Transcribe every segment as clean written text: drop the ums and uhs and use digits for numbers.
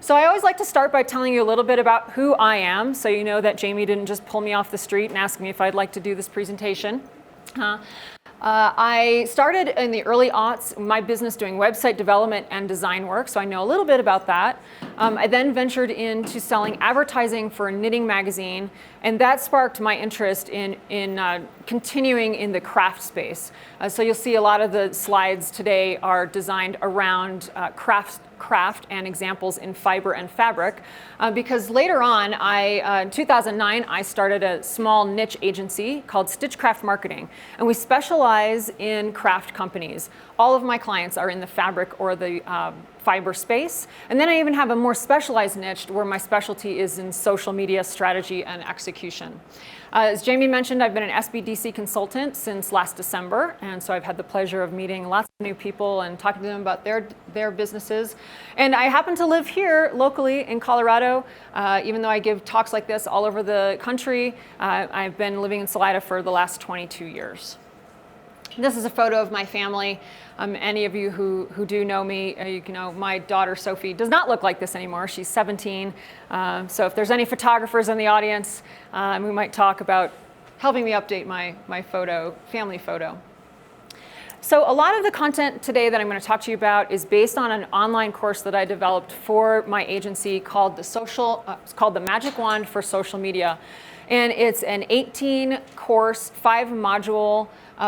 So I always like to start by telling you a little bit about who I am, so you know that Jamie didn't just pull me off the street and ask me if I'd like to do this presentation. I started in the early aughts my business doing website development and design work, so I know a little bit about that. I then ventured into selling advertising for a knitting magazine, and that sparked my interest in continuing in the craft space. So you'll see a lot of the slides today are designed around craft and examples in fiber and fabric, because later on, in 2009, I started a small niche agency called Stitchcraft Marketing, and we specialize in craft companies. All of my clients are in the fabric or the fiber space, and then I even have a more specialized niche where my specialty is in social media strategy and execution. As Jamie mentioned, I've been an Sbdc consultant since last December, and so I've had the pleasure of meeting lots of new people and talking to them about their businesses. And I happen to live here locally in Colorado, even though I give talks like this all over the country. I've been living in Salida for the last 22 years. This is a photo of my family. Any of you who do know me, you know my daughter Sophie does not look like this anymore. She's 17. So if there's any photographers in the audience, we might talk about helping me update my family photo. So a lot of the content today that I'm going to talk to you about is based on an online course that I developed for my agency called it's called the Magic Wand for Social Media. And it's an 18-course, 5-module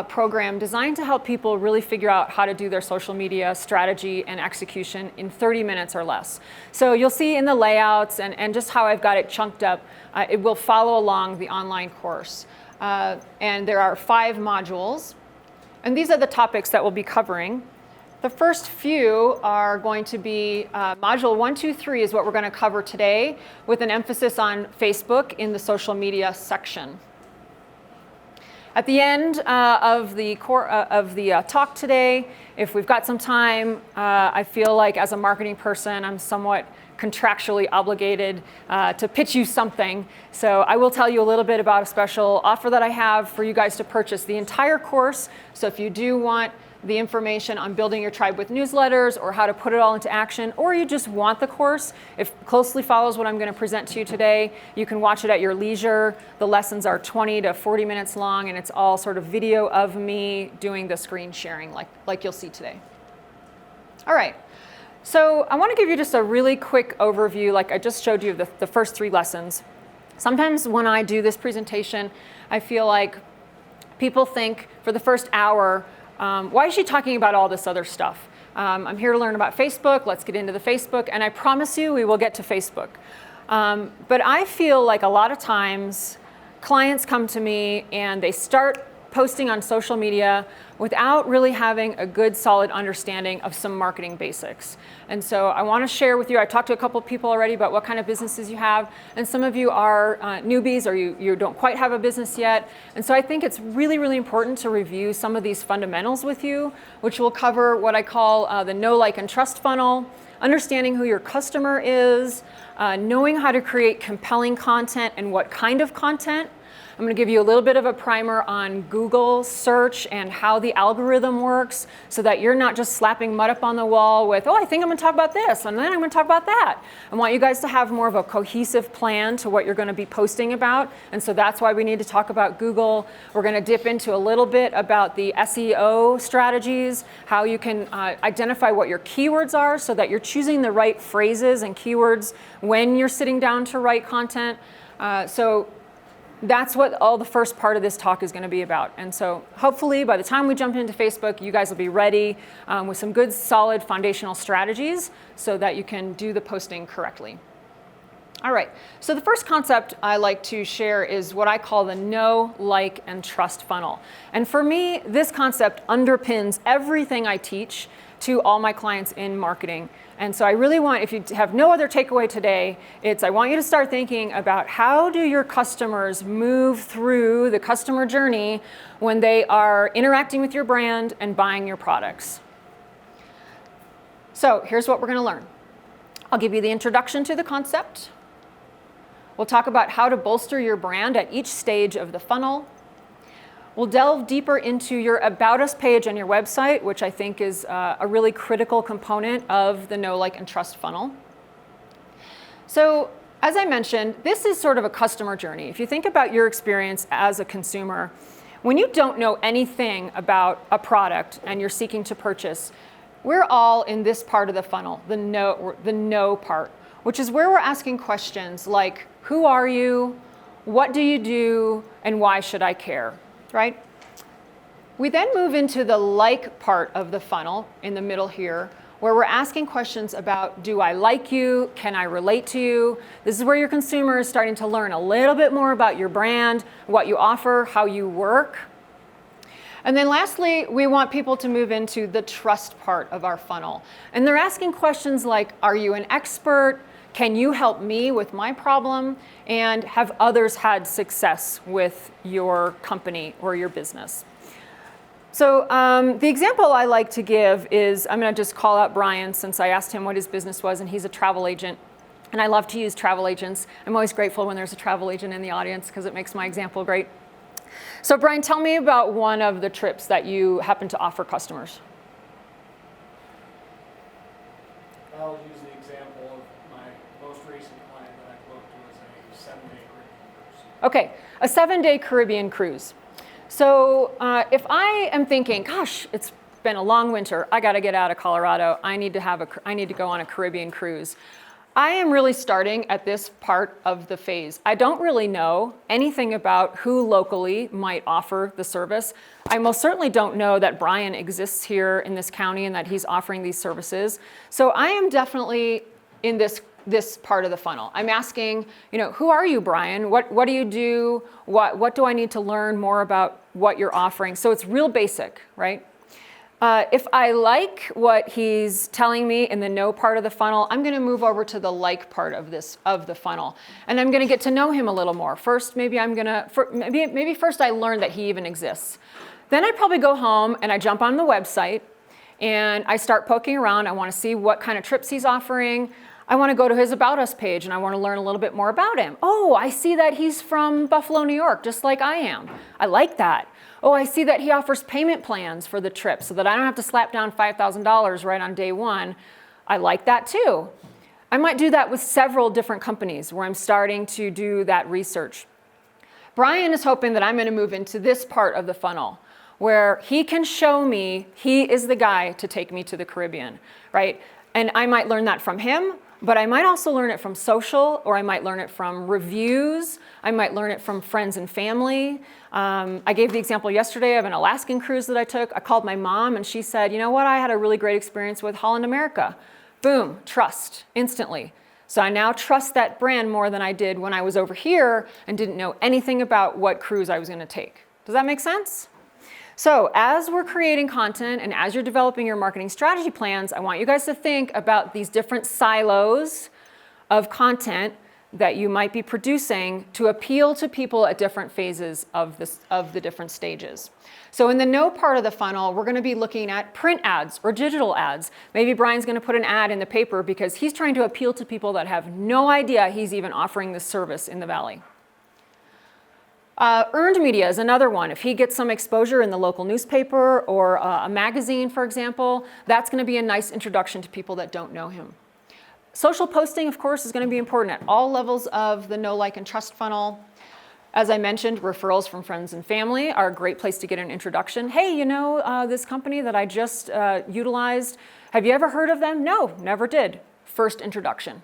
program designed to help people really figure out how to do their social media strategy and execution in 30 minutes or less. So you'll see in the layouts and just how I've got it chunked up, it will follow along the online course. And there are 5 modules. And these are the topics that we'll be covering. The first few are going to be module 1, 2, 3 is what we're going to cover today, with an emphasis on Facebook in the social media section. At the end of the talk today, if we've got some time, I feel like as a marketing person, I'm somewhat contractually obligated to pitch you something. So I will tell you a little bit about a special offer that I have for you guys to purchase the entire course. So if you do want the information on building your tribe with newsletters or how to put it all into action, or you just want the course, if closely follows what I'm going to present to you today, you can watch it at your leisure. The lessons are 20 to 40 minutes long, and it's all sort of video of me doing the screen sharing like you'll see today. All right. So I want to give you just a really quick overview, like I just showed you the first 3 lessons. Sometimes when I do this presentation, I feel like people think for the first hour, why is she talking about all this other stuff? I'm here to learn about Facebook. Let's get into the Facebook. And I promise you we will get to Facebook. But I feel like a lot of times clients come to me and they start posting on social media without really having a good, solid understanding of some marketing basics. And so I want to share with you, I talked to a couple of people already about what kind of businesses you have, and some of you are newbies or you don't quite have a business yet. And so I think it's really, really important to review some of these fundamentals with you, which will cover what I call the know, like, and trust funnel, understanding who your customer is, knowing how to create compelling content and what kind of content. I'm going to give you a little bit of a primer on Google search and how the algorithm works so that you're not just slapping mud up on the wall with, oh, I think I'm going to talk about this, and then I'm going to talk about that. I want you guys to have more of a cohesive plan to what you're going to be posting about, and so that's why we need to talk about Google. We're going to dip into a little bit about the SEO strategies, how you can identify what your keywords are so that you're choosing the right phrases and keywords when you're sitting down to write content. So that's what all the first part of this talk is going to be about. And so hopefully by the time we jump into Facebook, you guys will be ready with some good, solid foundational strategies so that you can do the posting correctly. All right, so the first concept I like to share is what I call the know, like, and trust funnel. And for me, this concept underpins everything I teach to all my clients in marketing. And so I really want, if you have no other takeaway today, I want you to start thinking about how do your customers move through the customer journey when they are interacting with your brand and buying your products. So here's what we're going to learn. I'll give you the introduction to the concept. We'll talk about how to bolster your brand at each stage of the funnel. We'll delve deeper into your About Us page on your website, which I think is a really critical component of the know, like, and trust funnel. So as I mentioned, this is sort of a customer journey. If you think about your experience as a consumer, when you don't know anything about a product and you're seeking to purchase, we're all in this part of the funnel, the know part, which is where we're asking questions like, who are you? What do you do? And why should I care? Right? We then move into the like part of the funnel in the middle here, where we're asking questions about, do I like you? Can I relate to you? This is where your consumer is starting to learn a little bit more about your brand, what you offer, how you work. And then lastly, we want people to move into the trust part of our funnel. And they're asking questions like, are you an expert? Can you help me with my problem? And have others had success with your company or your business? So the example I like to give is, I'm going to just call out Brian since I asked him what his business was, and he's a travel agent. And I love to use travel agents. I'm always grateful when there's a travel agent in the audience because it makes my example great. So Brian, tell me about one of the trips that you happen to offer customers. I'll use the example of my most recent client that I booked was a 7-day Caribbean cruise. Okay, a 7-day Caribbean cruise. So if I am thinking, gosh, it's been a long winter, I got to get out of Colorado, I need to go on a Caribbean cruise. I am really starting at this part of the phase. I don't really know anything about who locally might offer the service. I most certainly don't know that Brian exists here in this county and that he's offering these services. So I am definitely in this part of the funnel. I'm asking, who are you, Brian? What do you do? What do I need to learn more about what you're offering? So it's real basic, right? If I like what he's telling me in the know part of the funnel, I'm going to move over to the like part of the funnel, and I'm going to get to know him a little more. First, maybe first I learn that he even exists. Then I probably go home and I jump on the website and I start poking around. I want to see what kind of trips he's offering. I want to go to his About Us page and I want to learn a little bit more about him. Oh, I see that he's from Buffalo, New York, just like I am. I like that. Oh, I see that he offers payment plans for the trip so that I don't have to slap down $5,000 right on day one. I like that too. I might do that with several different companies where I'm starting to do that research. Brian is hoping that I'm going to move into this part of the funnel where he can show me he is the guy to take me to the Caribbean, right? And I might learn that from him, but I might also learn it from social, or I might learn it from reviews. I might learn it from friends and family. I gave the example yesterday of an Alaskan cruise that I took. I called my mom and she said, you know what, I had a really great experience with Holland America. Boom, trust, instantly. So I now trust that brand more than I did when I was over here and didn't know anything about what cruise I was going to take. Does that make sense? So as we're creating content and as you're developing your marketing strategy plans, I want you guys to think about these different silos of content that you might be producing to appeal to people at different phases of the different stages. So in the know part of the funnel, we're going to be looking at print ads or digital ads. Maybe Brian's going to put an ad in the paper because he's trying to appeal to people that have no idea he's even offering this service in the Valley. Earned media is another one. If he gets some exposure in the local newspaper or a magazine, for example, that's going to be a nice introduction to people that don't know him. Social posting, of course, is going to be important at all levels of the know, like, and trust funnel. As I mentioned, referrals from friends and family are a great place to get an introduction. Hey, this company that I just utilized, have you ever heard of them? No, never did. First introduction.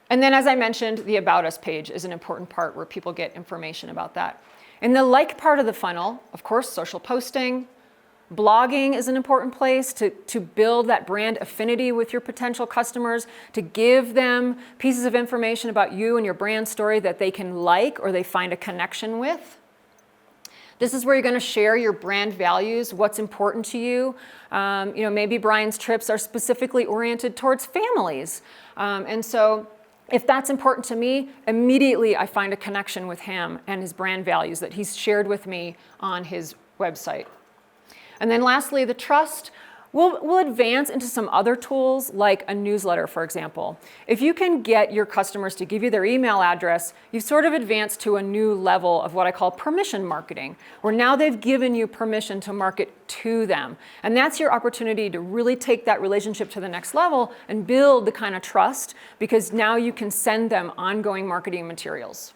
And then, as I mentioned, the About Us page is an important part where people get information about that. In the like part of the funnel, of course, social posting. Blogging is an important place to build that brand affinity with your potential customers, to give them pieces of information about you and your brand story that they can like or they find a connection with. This is where you're going to share your brand values, what's important to you. Maybe Brian's trips are specifically oriented towards families. And so if that's important to me, immediately I find a connection with him and his brand values that he's shared with me on his website. And then lastly, the trust. We'll advance into some other tools like a newsletter, for example. If you can get your customers to give you their email address, you've sort of advanced to a new level of what I call permission marketing, where now they've given you permission to market to them. And that's your opportunity to really take that relationship to the next level and build the kind of trust, because now you can send them ongoing marketing materials.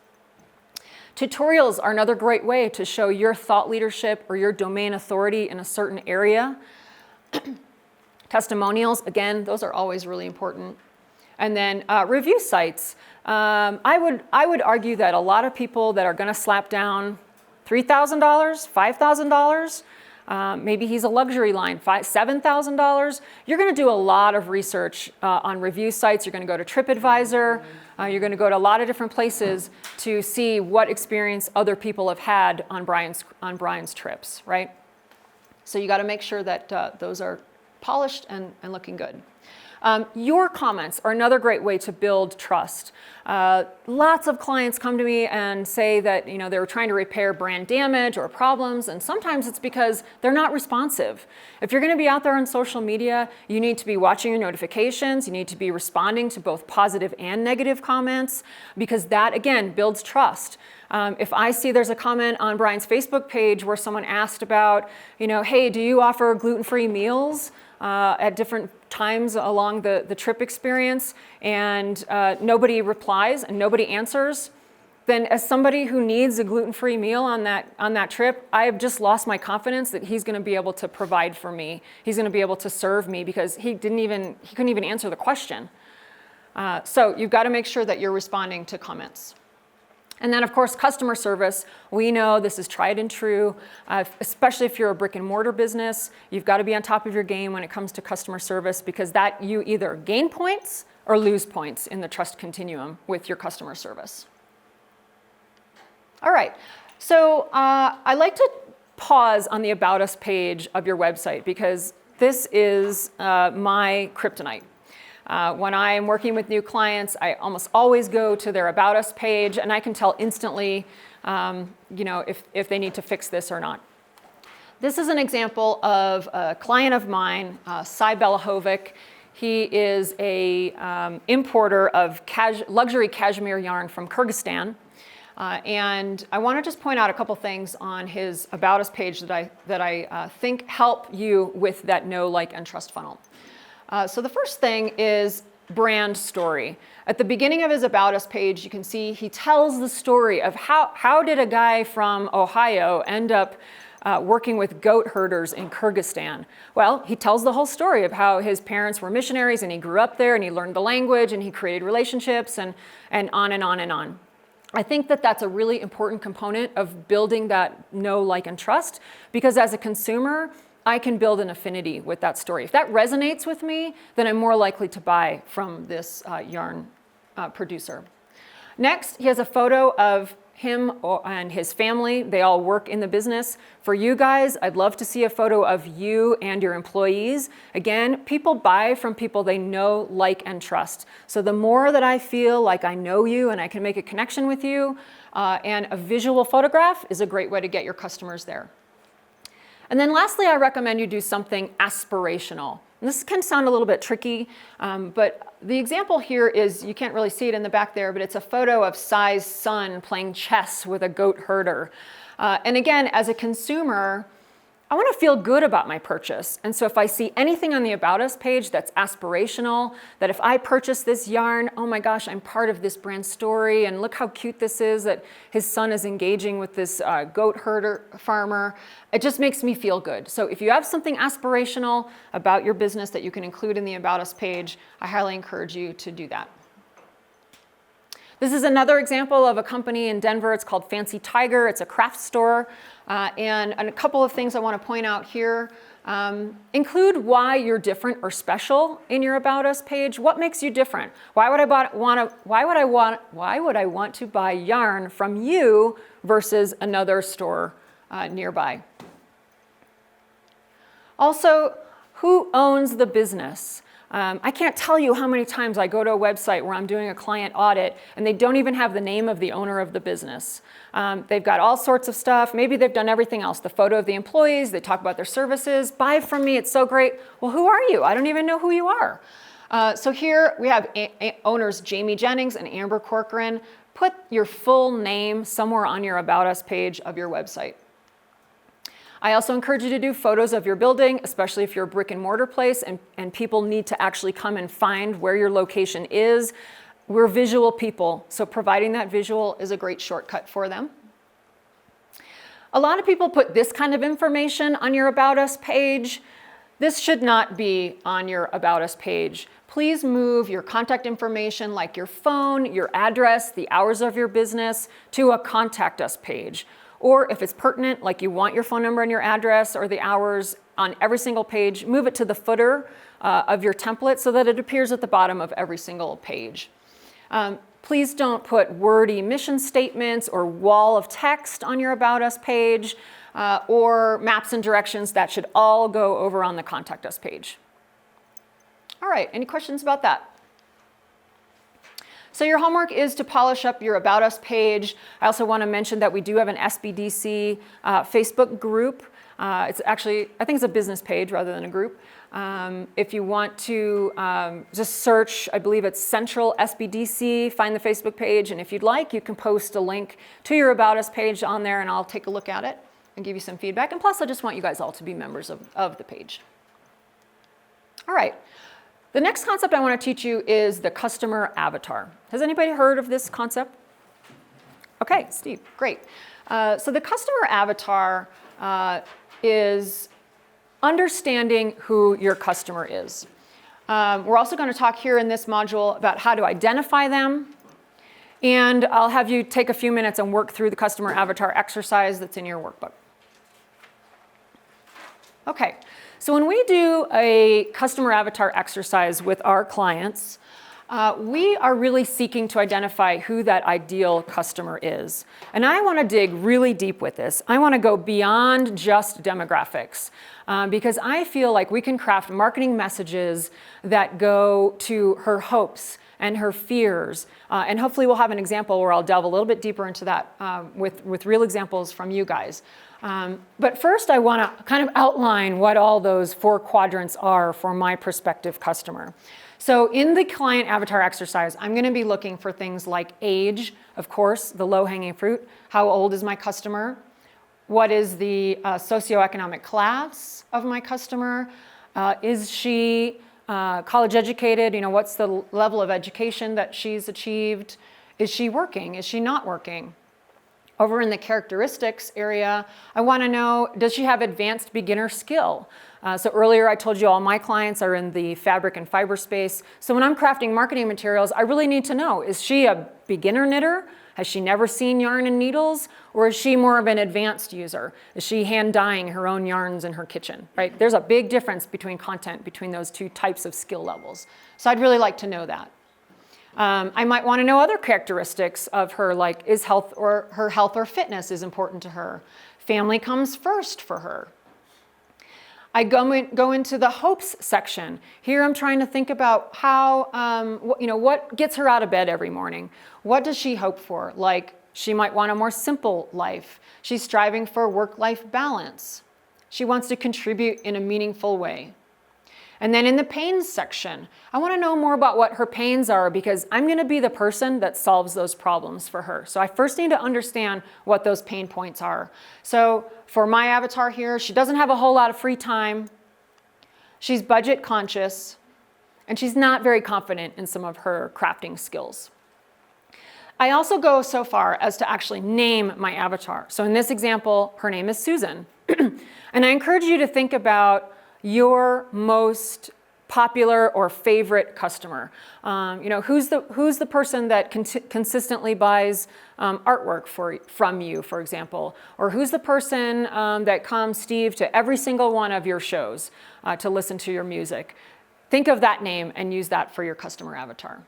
Tutorials are another great way to show your thought leadership or your domain authority in a certain area. Testimonials, again, those are always really important. And then review sites. I would argue that a lot of people that are going to slap down $3,000, $5,000, maybe he's a luxury line, $7,000. You're going to do a lot of research on review sites. You're going to go to TripAdvisor. You're going to go to a lot of different places to see what experience other people have had on Brian's trips, right? So you got to make sure that those are polished and looking good. Your comments are another great way to build trust. Lots of clients come to me and say that they were trying to repair brand damage or problems, and sometimes it's because they're not responsive. If you're going to be out there on social media, you need to be watching your notifications. You need to be responding to both positive and negative comments, because that, again, builds trust. If I see there's a comment on Brian's Facebook page where someone asked about, hey, do you offer gluten-free meals at different times along the trip experience, and nobody replies and nobody answers, then as somebody who needs a gluten-free meal on that trip, I have just lost my confidence that he's going to be able to provide for me. He's going to be able to serve me, because he couldn't even answer the question. So you've got to make sure that you're responding to comments. And then, of course, customer service. We know this is tried and true, especially if you're a brick and mortar business. You've got to be on top of your game when it comes to customer service, because that you either gain points or lose points in the trust continuum with your customer service. All right, so I like to pause on the About Us page of your website, because this is my kryptonite. When I'm working with new clients, I almost always go to their About Us page, and I can tell instantly, if they need to fix this or not. This is an example of a client of mine, Cy Belahovic. He is a importer of luxury cashmere yarn from Kyrgyzstan. And I want to just point out a couple things on his About Us page that I think help you with that know, like, and trust funnel. So the first thing is brand story. At the beginning of his About Us page, you can see he tells the story of how did a guy from Ohio end up working with goat herders in Kyrgyzstan. Well, he tells the whole story of how his parents were missionaries and he grew up there and he learned the language and he created relationships and on and on and on. I think that that's a really important component of building that know, like, and trust, because as a consumer, I can build an affinity with that story. If that resonates with me, then I'm more likely to buy from this yarn producer. Next, he has a photo of him and his family. They all work in the business. For you guys, I'd love to see a photo of you and your employees. Again, people buy from people they know, like, and trust. So the more that I feel like I know you and I can make a connection with you, and a visual photograph is a great way to get your customers there. And then lastly, I recommend you do something aspirational. And this can sound a little bit tricky, but the example here is, you can't really see it in the back there, but it's a photo of Cy's son playing chess with a goat herder. And again, as a consumer, I want to feel good about my purchase. And so if I see anything on the About Us page that's aspirational, that if I purchase this yarn, oh my gosh, I'm part of this brand story, and look how cute this is, that his son is engaging with this goat herder farmer, it just makes me feel good. So if you have something aspirational about your business that you can include in the About Us page, I highly encourage you to do that. This is another example of a company in Denver. It's called Fancy Tiger. It's a craft store. And a couple of things I want to point out here. Include why you're different or special in your About Us page. What makes you different? Why would I want to buy yarn from you versus another store nearby? Also, who owns the business? I can't tell you how many times I go to a website where I'm doing a client audit and they don't even have the name of the owner of the business. They've got all sorts of stuff. Maybe they've done everything else. The photo of the employees, they talk about their services. Buy from me, it's so great. Well, who are you? I don't even know who you are. So here we have owners Jamie Jennings and Amber Corcoran. Put your full name somewhere on your About Us page of your website. I also encourage you to do photos of your building, especially if you're a brick and mortar place and people need to actually come and find where your location is. We're visual people, so providing that visual is a great shortcut for them. A lot of people put this kind of information on your About Us page. This should not be on your About Us page. Please move your contact information like your phone, your address, the hours of your business to a Contact Us page. Or if it's pertinent, like you want your phone number and your address or the hours on every single page, move it to the footer of your template so that it appears at the bottom of every single page. Please don't put wordy mission statements or wall of text on your About Us page or maps and directions. That should all go over on the Contact Us page. All right, any questions about that? So your homework is to polish up your About Us page. I also want to mention that we do have an Sbdc Facebook group. It's actually, I think it's a business page rather than a group. If you want to just search, I believe it's Central Sbdc, find the Facebook page, and if you'd like, you can post a link to your About Us page on there and I'll take a look at it and give you some feedback. And plus, I just want you guys all to be members of the page. All right. The next concept I want to teach you is the customer avatar. Has anybody heard of this concept? Okay, Steve, great. So the customer avatar is understanding who your customer is. We're also going to talk here in this module about how to identify them. And I'll have you take a few minutes and work through the customer avatar exercise that's in your workbook. Okay. So when we do a customer avatar exercise with our clients, we are really seeking to identify who that ideal customer is. And I want to dig really deep with this. I want to go beyond just demographics because I feel like we can craft marketing messages that go to her hopes and her fears. And hopefully we'll have an example where I'll delve a little bit deeper into that with real examples from you guys. But first, I want to kind of outline what all those 4 quadrants are for my prospective customer. So in the client avatar exercise, I'm going to be looking for things like age, of course, the low-hanging fruit. How old is my customer? What is the socioeconomic class of my customer? Is she college educated? You know, what's the level of education that she's achieved? Is she working? Is she not working? Over in the characteristics area, I want to know, does she have advanced beginner skill? So earlier I told you all my clients are in the fabric and fiber space. So when I'm crafting marketing materials, I really need to know, is she a beginner knitter? Has she never seen yarn and needles? Or is she more of an advanced user? Is she hand dyeing her own yarns in her kitchen, right? There's a big difference between content between those 2 types of skill levels. So I'd really like to know that. I might want to know other characteristics of her, like is health or her health or fitness is important to her. Family comes first for her. I go into the hopes section. Here I'm trying to think about how, what gets her out of bed every morning. What does she hope for? Like she might want a more simple life. She's striving for work-life balance. She wants to contribute in a meaningful way. And then in the pains section, I want to know more about what her pains are because I'm going to be the person that solves those problems for her. So I first need to understand what those pain points are. So for my avatar here, she doesn't have a whole lot of free time. She's budget conscious, and she's not very confident in some of her crafting skills. I also go so far as to actually name my avatar. So in this example, her name is Susan. And I encourage you to think about your most popular or favorite customer. Who's the person that consistently buys artwork from you, for example? Or who's the person that comes, Steve, to every single one of your shows to listen to your music? Think of that name and use that for your customer avatar.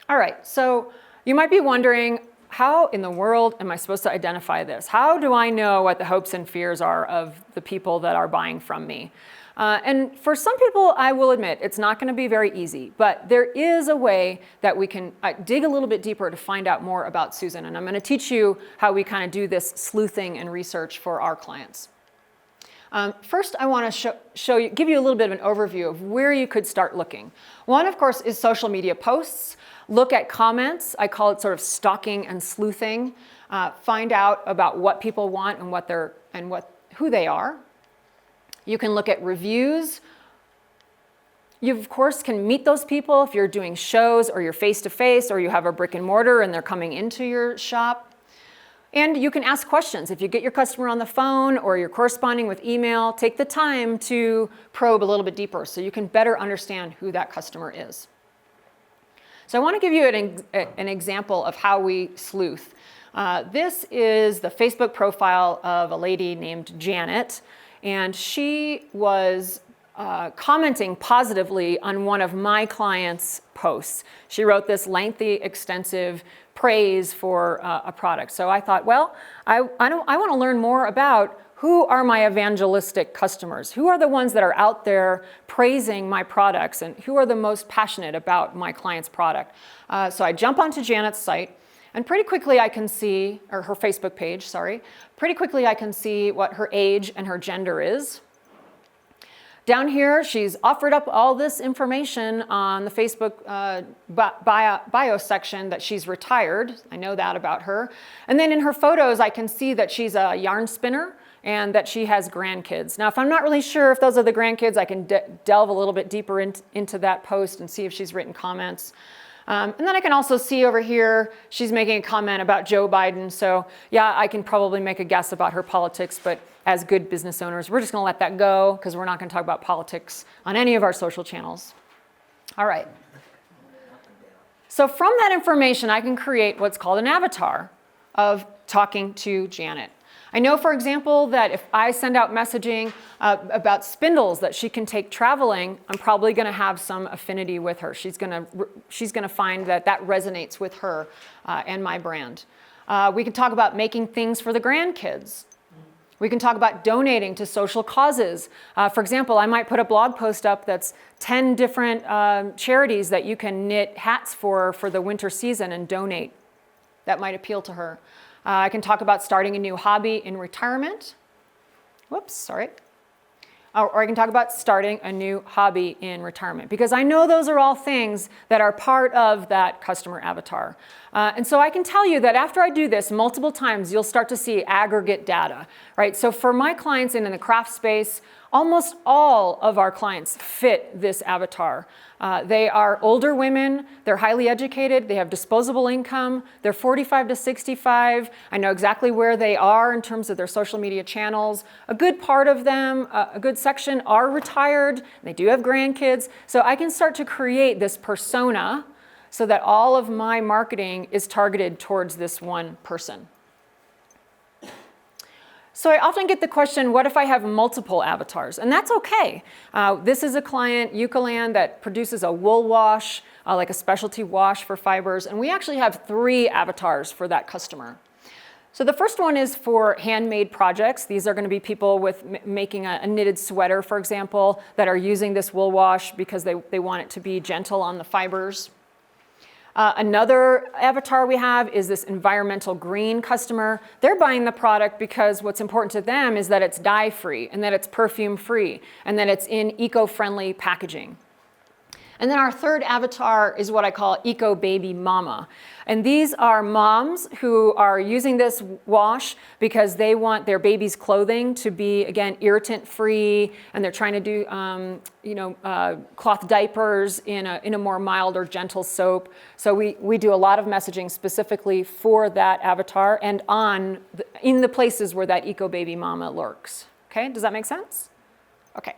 All right, so you might be wondering, how in the world am I supposed to identify this? How do I know what the hopes and fears are of the people that are buying from me? And for some people, I will admit, it's not going to be very easy, but there is a way that we can dig a little bit deeper to find out more about Susan. And I'm going to teach you how we kind of do this sleuthing and research for our clients. First, I want to give you a little bit of an overview of where you could start looking. One, of course, is social media posts. Look at comments. I call it sort of stalking and sleuthing. Find out about what people want and who they are. You can look at reviews. You, of course, can meet those people if you're doing shows or you're face-to-face or you have a brick and mortar and they're coming into your shop. And you can ask questions. If you get your customer on the phone or you're corresponding with email, take the time to probe a little bit deeper so you can better understand who that customer is. So I want to give you an example of how we sleuth. This is the Facebook profile of a lady named Janet. And she was commenting positively on one of my clients' posts. She wrote this lengthy, extensive praise for a product. So I thought, well, I want to learn more about who are my evangelistic customers? Who are the ones that are out there praising my products? And who are the most passionate about my client's product? So I jump onto Janet's site. And pretty quickly I can see, or her Facebook page, sorry. Pretty quickly I can see what her age and her gender is. Down here, she's offered up all this information on the Facebook bio section that she's retired. I know that about her. And then in her photos, I can see that she's a yarn spinner and that she has grandkids. Now, if I'm not really sure if those are the grandkids, I can delve a little bit deeper into that post and see if she's written comments. And then I can also see over here, she's making a comment about Joe Biden. So yeah, I can probably make a guess about her politics, but as good business owners, we're just gonna let that go because we're not gonna talk about politics on any of our social channels. All right. So from that information, I can create what's called an avatar of talking to Janet. I know, for example, that if I send out messaging about spindles that she can take traveling, I'm probably going to have some affinity with her. She's going to find that resonates with her and my brand. We can talk about making things for the grandkids. We can talk about donating to social causes. For example, I might put a blog post up that's 10 different charities that you can knit hats for the winter season and donate. That might appeal to her. I can talk about starting a new hobby in retirement. Whoops, sorry. Or I can talk about starting a new hobby in retirement because I know those are all things that are part of that customer avatar. And so I can tell you that after I do this multiple times, you'll start to see aggregate data, right? So for my clients in the craft space, almost all of our clients fit this avatar. They are older women, they're highly educated, they have disposable income, they're 45 to 65. I know exactly where they are in terms of their social media channels. A good part of them, a good section are retired, they do have grandkids. So I can start to create this persona so that all of my marketing is targeted towards this one person. So I often get the question, what if I have multiple avatars? And that's okay. This is a client, Eucaland, that produces a wool wash, like a specialty wash for fibers. And we actually have 3 avatars for that customer. So the first one is for handmade projects. These are going to be people with making a knitted sweater, for example, that are using this wool wash because they want it to be gentle on the fibers. Another avatar we have is this environmental green customer. They're buying the product because what's important to them is that it's dye-free and that it's perfume-free and that it's in eco-friendly packaging. And then our third avatar is what I call Eco Baby Mama. And these are moms who are using this wash because they want their baby's clothing to be, again, irritant-free, and they're trying to do cloth diapers in a more mild or gentle soap. So we do a lot of messaging specifically for that avatar and in the places where that Eco Baby Mama lurks. Okay, does that make sense? Okay.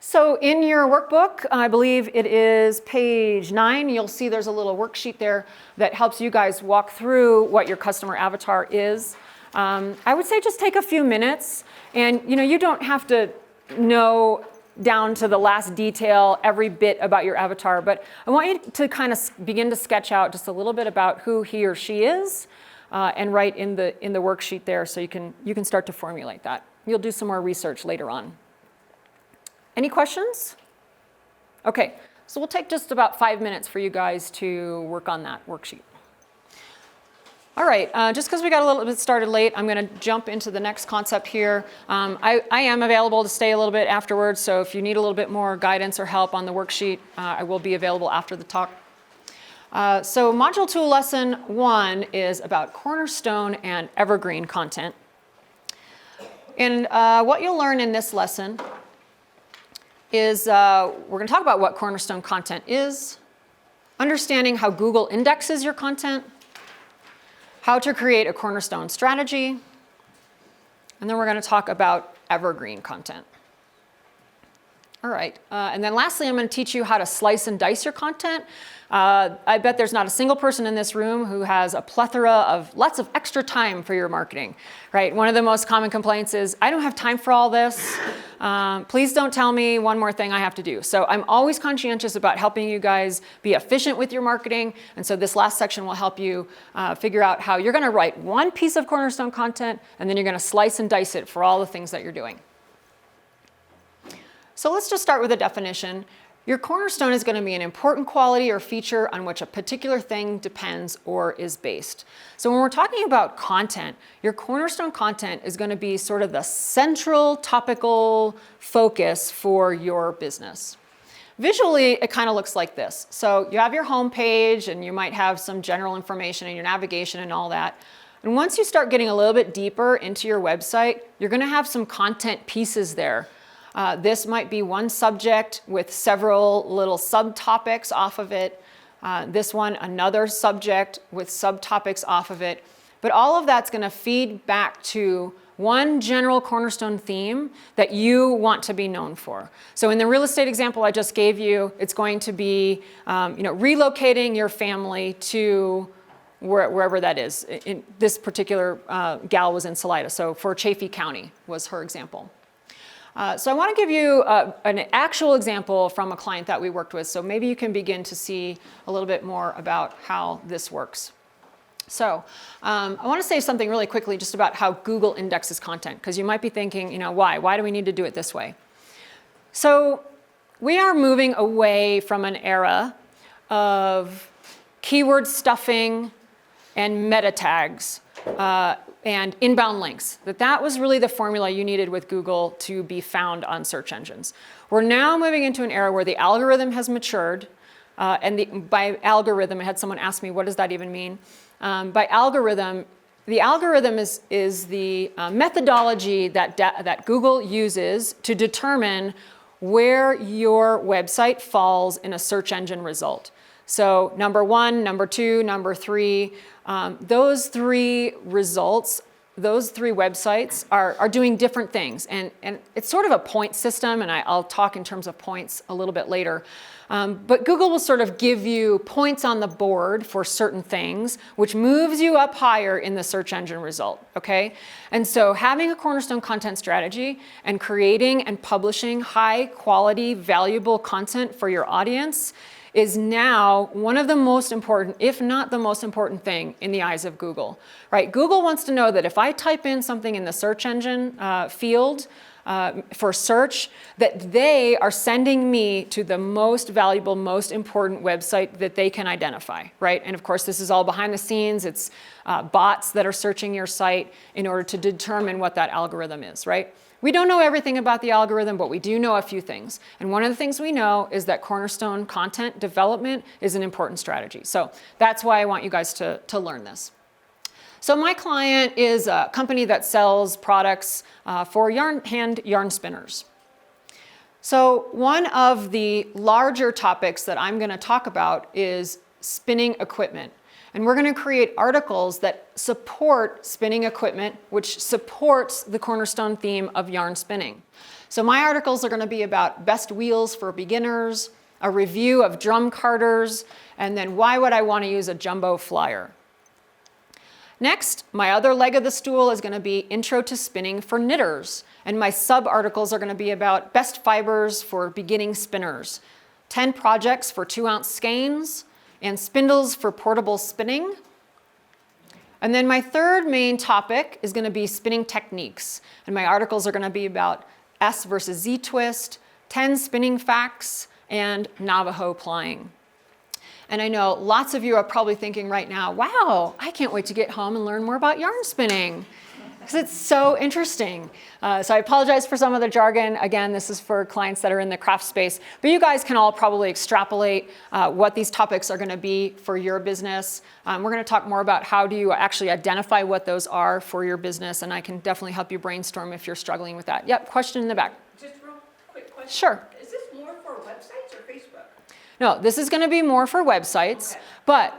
So in your workbook, I believe it is page 9, you'll see there's a little worksheet there that helps you guys walk through what your customer avatar is. I would say just take a few minutes, and you don't have to know down to the last detail every bit about your avatar, but I want you to kind of begin to sketch out just a little bit about who he or she is, and write in the worksheet there so you can start to formulate that. You'll do some more research later on. Any questions? Okay, so we'll take just about 5 minutes for you guys to work on that worksheet. All right, just because we got a little bit started late, I'm going to jump into the next concept here. I am available to stay a little bit afterwards, so if you need a little bit more guidance or help on the worksheet, I will be available after the talk. So Module 2 Lesson 1 is about Cornerstone and Evergreen Content. And what you'll learn in this lesson is we're going to talk about what Cornerstone content is, understanding how Google indexes your content, how to create a Cornerstone strategy, and then we're going to talk about Evergreen content. All right, and then lastly, I'm going to teach you how to slice and dice your content. I bet there's not a single person in this room who has a plethora of lots of extra time for your marketing, right? One of the most common complaints is, I don't have time for all this. Please don't tell me one more thing I have to do. So I'm always conscientious about helping you guys be efficient with your marketing. And so this last section will help you figure out how you're going to write one piece of Cornerstone content, and then you're going to slice and dice it for all the things that you're doing. So let's just start with a definition. Your cornerstone is going to be an important quality or feature on which a particular thing depends or is based. So when we're talking about content, your cornerstone content is going to be sort of the central topical focus for your business. Visually, it kind of looks like this. So you have your home page, and you might have some general information in your navigation and all that. And once you start getting a little bit deeper into your website, you're going to have some content pieces there. This might be one subject with several little subtopics off of it. This one, another subject with subtopics off of it. But all of that's going to feed back to one general cornerstone theme that you want to be known for. So in the real estate example I just gave you, it's going to be relocating your family to wherever that is. In this particular gal was in Salida, so for Chaffee County was her example. So I want to give you an actual example from a client that we worked with, so maybe you can begin to see a little bit more about how this works. So I want to say something really quickly just about how Google indexes content, because you might be thinking, why? Why do we need to do it this way? So we are moving away from an era of keyword stuffing and meta tags. And inbound links, that was really the formula you needed with Google to be found on search engines. We're now moving into an era where the algorithm has matured, and by algorithm, I had someone ask me, what does that even mean? By algorithm, the algorithm is the methodology that Google uses to determine where your website falls in a search engine result. So number 1, number 2, number 3, those 3 results, those 3 websites are doing different things. And it's sort of a point system, and I'll talk in terms of points a little bit later. But Google will sort of give you points on the board for certain things, which moves you up higher in the search engine result, okay? And so having a cornerstone content strategy and creating and publishing high quality, valuable content for your audience is now one of the most important, if not the most important thing in the eyes of Google, right? Google wants to know that if I type in something in the search engine field for search, that they are sending me to the most valuable, most important website that they can identify, right? And of course, this is all behind the scenes. It's bots that are searching your site in order to determine what that algorithm is, right? We don't know everything about the algorithm, but we do know a few things. And one of the things we know is that cornerstone content development is an important strategy. So that's why I want you guys to learn this. So my client is a company that sells products for hand yarn spinners. So one of the larger topics that I'm going to talk about is spinning equipment. And we're going to create articles that support spinning equipment, which supports the cornerstone theme of yarn spinning. So my articles are going to be about best wheels for beginners, a review of drum carders, and then why would I want to use a jumbo flyer. Next, my other leg of the stool is going to be intro to spinning for knitters. And my sub-articles are going to be about best fibers for beginning spinners, 10 projects for 2-ounce skeins, and spindles for portable spinning. And then my third main topic is going to be spinning techniques. And my articles are going to be about S versus Z twist, 10 spinning facts, and Navajo plying. And I know lots of you are probably thinking right now, wow, I can't wait to get home and learn more about yarn spinning, because it's so interesting. So I apologize for some of the jargon. Again, this is for clients that are in the craft space, but you guys can all probably extrapolate what these topics are gonna be for your business. We're gonna talk more about how do you actually identify what those are for your business, and I can definitely help you brainstorm if you're struggling with that. Yep, question in the back. Just real quick question. Sure. Is this more for websites or Facebook? No, this is gonna be more for websites, Okay. but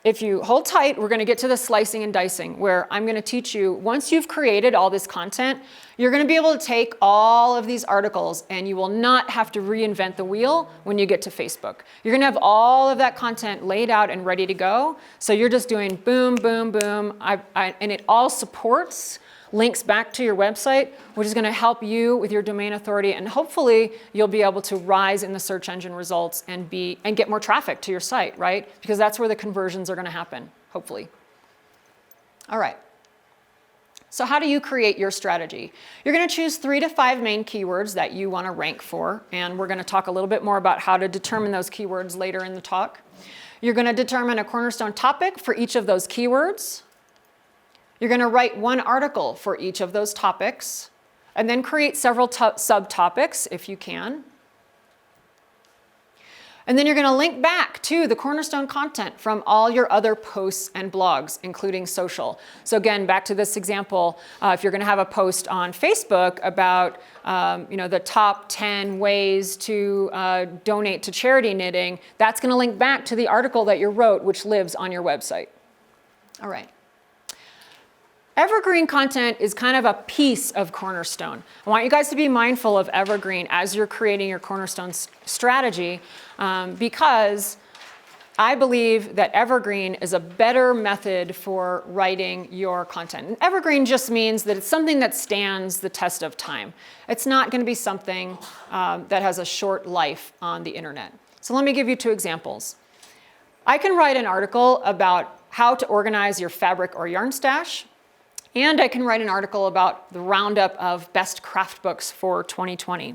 if you hold tight, we're gonna get to the slicing and dicing, where I'm gonna teach you, once you've created all this content, you're gonna be able to take all of these articles and you will not have to reinvent the wheel when you get to Facebook. You're gonna have all of that content laid out and ready to go. So you're just doing boom, boom, boom, and it all supports links back to your website, which is gonna help you with your domain authority, and hopefully you'll be able to rise in the search engine results and get more traffic to your site, right? Because that's where the conversions are gonna happen, hopefully. All right. So how do you create your strategy? You're gonna choose 3 to 5 main keywords that you wanna rank for, and we're gonna talk a little bit more about how to determine those keywords later in the talk. You're gonna determine a cornerstone topic for each of those keywords. You're gonna write 1 article for each of those topics, and then create several subtopics if you can. And then you're gonna link back to the Cornerstone content from all your other posts and blogs, including social. So again, back to this example, if you're gonna have a post on Facebook about the top 10 ways to donate to charity knitting, that's gonna link back to the article that you wrote, which lives on your website. All right. Evergreen content is kind of a piece of Cornerstone. I want you guys to be mindful of Evergreen as you're creating your Cornerstone strategy, because I believe that Evergreen is a better method for writing your content. And Evergreen just means that it's something that stands the test of time. It's not going to be something that has a short life on the internet. So let me give you 2 examples. I can write an article about how to organize your fabric or yarn stash, and I can write an article about the roundup of best craft books for 2020.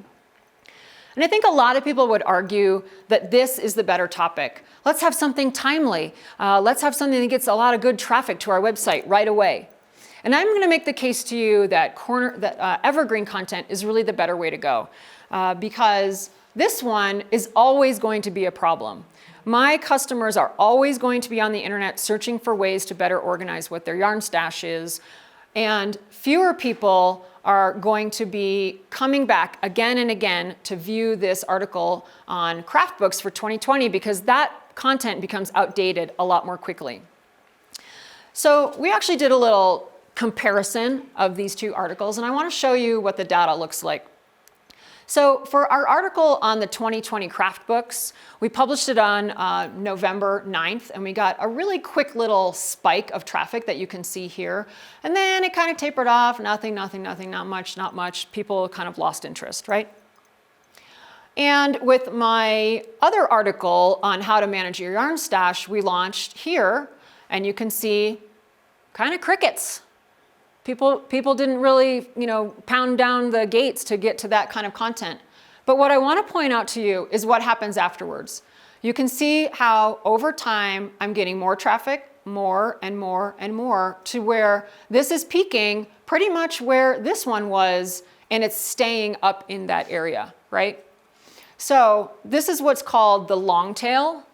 And I think a lot of people would argue that this is the better topic. Let's have something timely. Let's have something that gets a lot of good traffic to our website right away. And I'm gonna make the case to you that Evergreen content is really the better way to go, because this one is always going to be a problem. My customers are always going to be on the internet searching for ways to better organize what their yarn stash is. And fewer people are going to be coming back again and again to view this article on craft books for 2020, because that content becomes outdated a lot more quickly. So we actually did a little comparison of these 2 articles, and I want to show you what the data looks like. So for our article on the 2020 craft books, we published it on November 9th, and we got a really quick little spike of traffic that you can see here. And then it kind of tapered off, nothing, not much. People kind of lost interest, right? And with my other article on how to manage your yarn stash, we launched here, and you can see kind of crickets. People didn't really, pound down the gates to get to that kind of content. But what I want to point out to you is what happens afterwards. You can see how over time I'm getting more traffic, more and more and more, to where this is peaking pretty much where this one was, and it's staying up in that area, right? So this is what's called the long tail.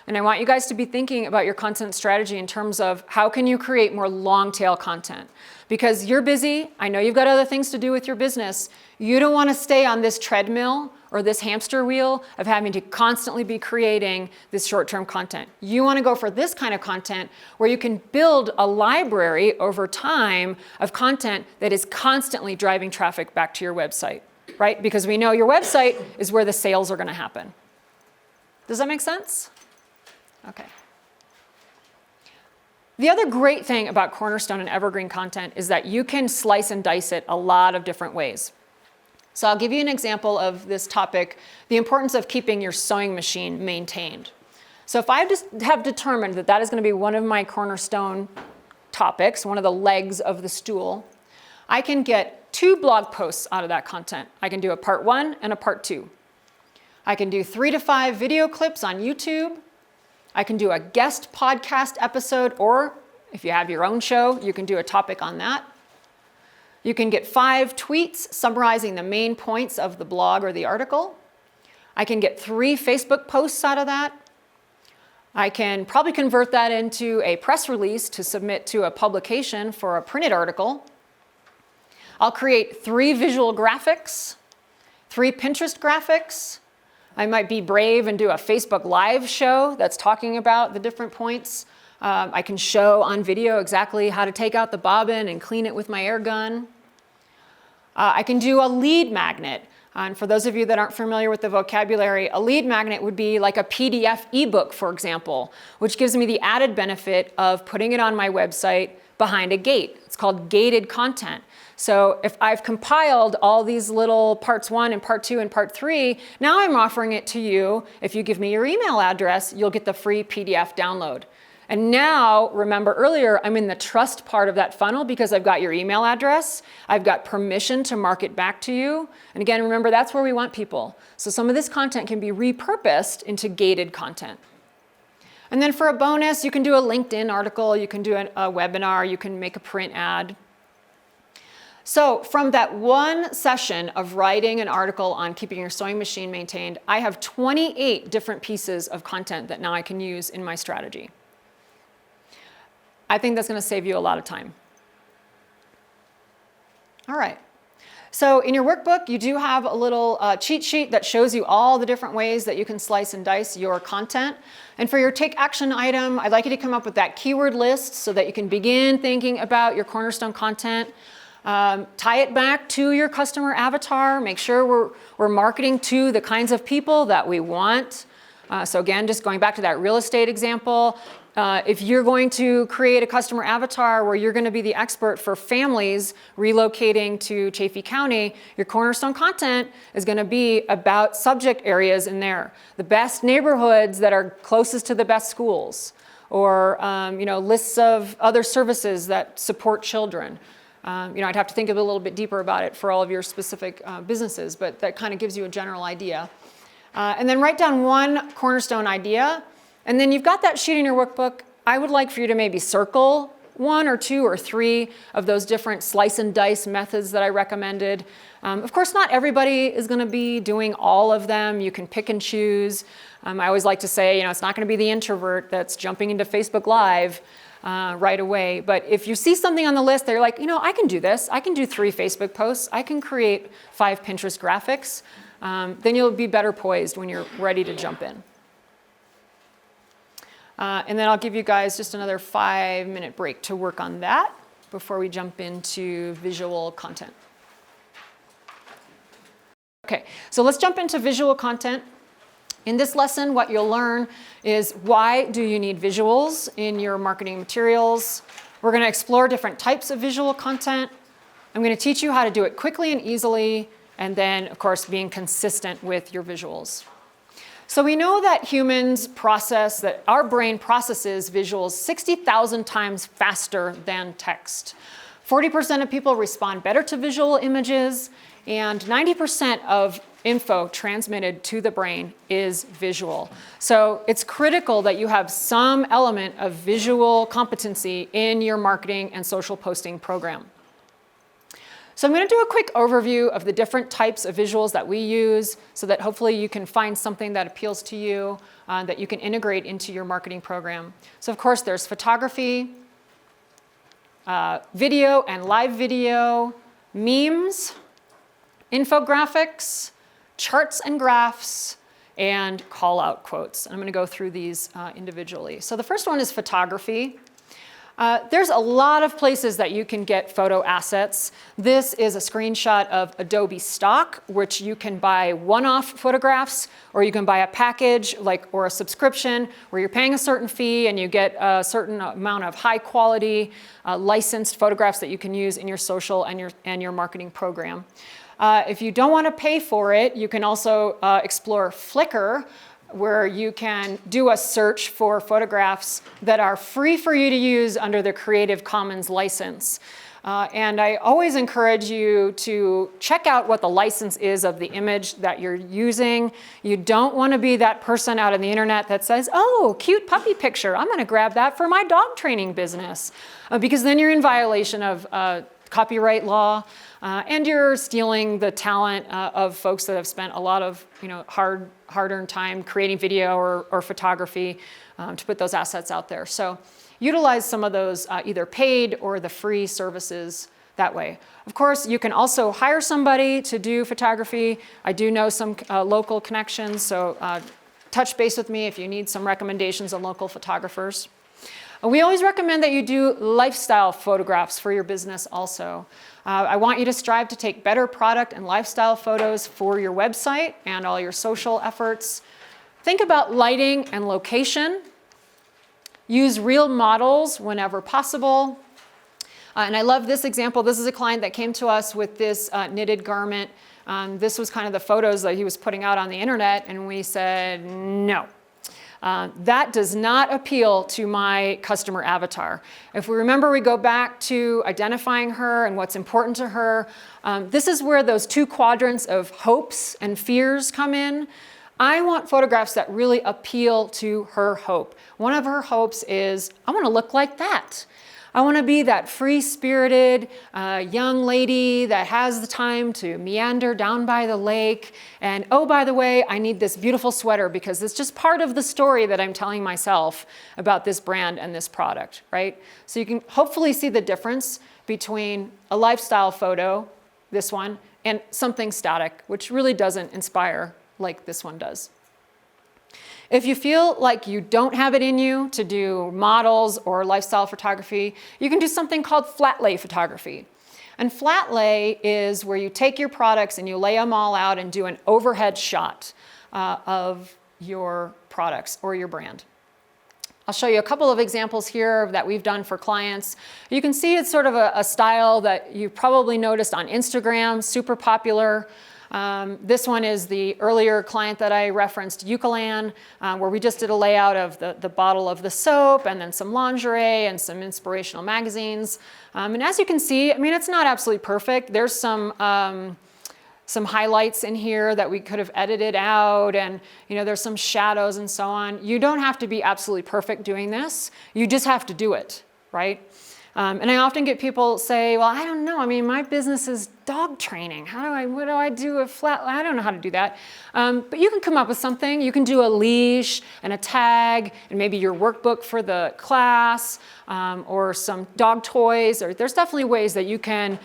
And I want you guys to be thinking about your content strategy in terms of how can you create more long tail content? Because you're busy, I know you've got other things to do with your business. You don't want to stay on this treadmill or this hamster wheel of having to constantly be creating this short-term content. You want to go for this kind of content where you can build a library over time of content that is constantly driving traffic back to your website, right? Because we know your website is where the sales are going to happen. Does that make sense? Okay. The other great thing about Cornerstone and Evergreen content is that you can slice and dice it a lot of different ways. So I'll give you an example of this topic, the importance of keeping your sewing machine maintained. So if I just have determined that that is going to be one of my Cornerstone topics, one of the legs of the stool, I can get 2 blog posts out of that content. I can do a part 1 and a part 2. I can do 3 to 5 video clips on YouTube. I can do a guest podcast episode, or if you have your own show, you can do a topic on that. You can get 5 tweets summarizing the main points of the blog or the article. I can get 3 Facebook posts out of that. I can probably convert that into a press release to submit to a publication for a printed article. I'll create 3 visual graphics, 3 Pinterest graphics. I might be brave and do a Facebook Live show that's talking about the different points. I can show on video exactly how to take out the bobbin and clean it with my air gun. I can do a lead magnet. And for those of you that aren't familiar with the vocabulary, a lead magnet would be like a PDF ebook, for example, which gives me the added benefit of putting it on my website behind a gate. It's called gated content. So if I've compiled all these little parts 1 and part 2 and part 3, now I'm offering it to you. If you give me your email address, you'll get the free PDF download. And now, remember earlier, I'm in the trust part of that funnel because I've got your email address. I've got permission to mark it back to you. And again, remember, that's where we want people. So some of this content can be repurposed into gated content. And then for a bonus, you can do a LinkedIn article, you can do a webinar, you can make a print ad. So from that one session of writing an article on keeping your sewing machine maintained, I have 28 different pieces of content that now I can use in my strategy. I think that's going to save you a lot of time. All right. So in your workbook, you do have a little cheat sheet that shows you all the different ways that you can slice and dice your content. And for your take action item, I'd like you to come up with that keyword list so that you can begin thinking about your Cornerstone content. Tie it back to your customer avatar. Make sure we're marketing to the kinds of people that we want. So again, just going back to that real estate example, if you're going to create a customer avatar where you're going to be the expert for families relocating to Chaffee County, your Cornerstone content is going to be about subject areas in there. The best neighborhoods that are closest to the best schools, or lists of other services that support children. I'd have to think a little bit deeper about it for all of your specific businesses, but that kind of gives you a general idea. And then write down one Cornerstone idea, and then you've got that sheet in your workbook. I would like for you to maybe circle 1 or 2 or 3 of those different slice and dice methods that I recommended. Of course, not everybody is going to be doing all of them. You can pick and choose. I always like to say, it's not going to be the introvert that's jumping into Facebook Live right away. But if you see something on the list that you're like, I can do this. I can do 3 Facebook posts. I can create 5 Pinterest graphics. Then you'll be better poised when you're ready to jump in. And then I'll give you guys just another 5-minute break to work on that before we jump into visual content. Okay, so let's jump into visual content. In this lesson, what you'll learn is why do you need visuals in your marketing materials. We're going to explore different types of visual content. I'm going to teach you how to do it quickly and easily, and then, of course, being consistent with your visuals. So we know that that our brain processes visuals 60,000 times faster than text. 40% of people respond better to visual images, and 90% of info transmitted to the brain is visual. So it's critical that you have some element of visual competency in your marketing and social posting program. So I'm going to do a quick overview of the different types of visuals that we use so that hopefully you can find something that appeals to you that you can integrate into your marketing program. So of course there's photography, video and live video, memes, infographics, charts and graphs, and call-out quotes. I'm going to go through these individually. So the first one is photography. There's a lot of places that you can get photo assets. This is a screenshot of Adobe Stock, which you can buy one-off photographs, or you can buy a package or a subscription where you're paying a certain fee and you get a certain amount of high-quality licensed photographs that you can use in your social and your marketing program. If you don't want to pay for it, you can also explore Flickr, where you can do a search for photographs that are free for you to use under the Creative Commons license. And I always encourage you to check out what the license is of the image that you're using. You don't want to be that person out on the internet that says, oh, cute puppy picture, I'm going to grab that for my dog training business. Because then you're in violation of copyright law, and you're stealing the talent of folks that have spent a lot of hard-earned time creating video or photography to put those assets out there. So utilize some of those either paid or the free services that way. Of course, you can also hire somebody to do photography. I do know some local connections, so touch base with me if you need some recommendations on local photographers. We always recommend that you do lifestyle photographs for your business also. I want you to strive to take better product and lifestyle photos for your website and all your social efforts. Think about lighting and location. Use real models whenever possible. And I love this example. This is a client that came to us with this knitted garment. This was kind of the photos that he was putting out on the internet, and we said, no. That does not appeal to my customer avatar. If we remember, we go back to identifying her and what's important to her. This is where those two quadrants of hopes and fears come in. I want photographs that really appeal to her hope. One of her hopes is, I want to look like that. I want to be that free-spirited young lady that has the time to meander down by the lake. And oh, by the way, I need this beautiful sweater because it's just part of the story that I'm telling myself about this brand and this product, right? So you can hopefully see the difference between a lifestyle photo, this one, and something static, which really doesn't inspire like this one does. If you feel like you don't have it in you to do models or lifestyle photography, you can do something called flat lay photography. And flat lay is where you take your products and you lay them all out and do an overhead shot of your products or your brand. I'll show you a couple of examples here that we've done for clients. You can see it's sort of a style that you've probably noticed on Instagram, super popular. This one is the earlier client that I referenced, Eucalan, where we just did a layout of the bottle of the soap and then some lingerie and some inspirational magazines. And as you can see, I mean, it's not absolutely perfect. There's some highlights in here that we could have edited out, and there's some shadows and so on. You don't have to be absolutely perfect doing this. You just have to do it, right? And I often get people say, well, I don't know. I mean, my business is dog training. What do I do a flat? I don't know how to do that. But you can come up with something. You can do a leash and a tag and maybe your workbook for the class or some dog toys. Or there's definitely ways that you can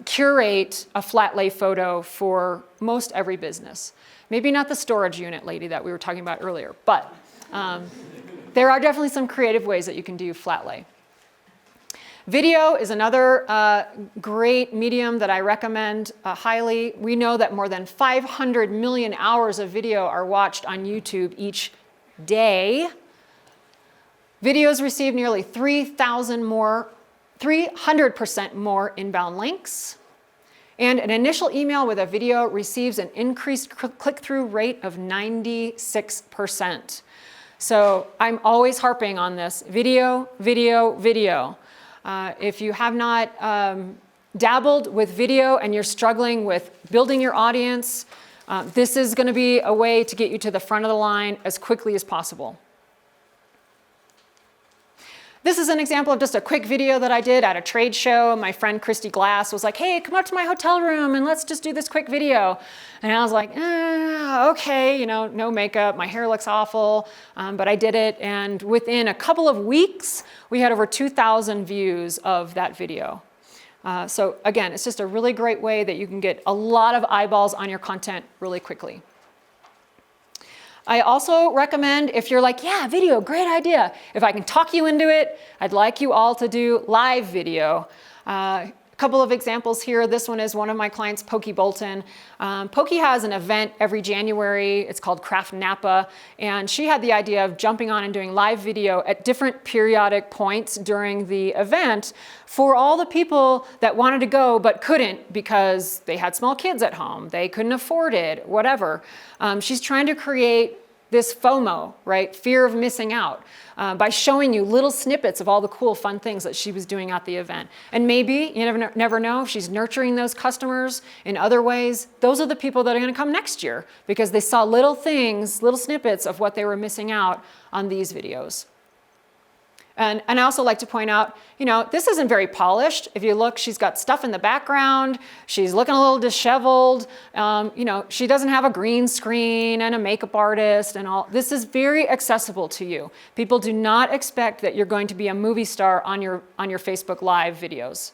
curate a flat lay photo for most every business. Maybe not the storage unit lady that we were talking about earlier, but there are definitely some creative ways that you can do flat lay. Video is another great medium that I recommend highly. We know that more than 500 million hours of video are watched on YouTube each day. Videos receive nearly 300% more inbound links. And an initial email with a video receives an increased click-through rate of 96%. So I'm always harping on this. Video, video, video. If you have not dabbled with video and you're struggling with building your audience, this is going to be a way to get you to the front of the line as quickly as possible. This is an example of just a quick video that I did at a trade show. My friend Christy Glass was like, hey, come up to my hotel room and let's just do this quick video. And I was like, okay, no makeup, my hair looks awful, but I did it. And within a couple of weeks, we had over 2,000 views of that video. So again, it's just a really great way that you can get a lot of eyeballs on your content really quickly. I also recommend, if you're like, yeah, video, great idea. If I can talk you into it, I'd like you all to do live video. A couple of examples here. This one is one of my clients, Pokey Bolton. Pokey has an event every January. It's called Craft Napa. And she had the idea of jumping on and doing live video at different periodic points during the event for all the people that wanted to go but couldn't because they had small kids at home. They couldn't afford it, whatever. She's trying to create this FOMO, right? Fear of missing out, by showing you little snippets of all the cool, fun things that she was doing at the event. And maybe, you never know, if she's nurturing those customers in other ways, those are the people that are going to come next year because they saw little things, little snippets of what they were missing out on these videos. And I also like to point out, this isn't very polished. If you look, she's got stuff in the background. She's looking a little disheveled. She doesn't have a green screen and a makeup artist and all. This is very accessible to you. People do not expect that you're going to be a movie star on your Facebook Live videos.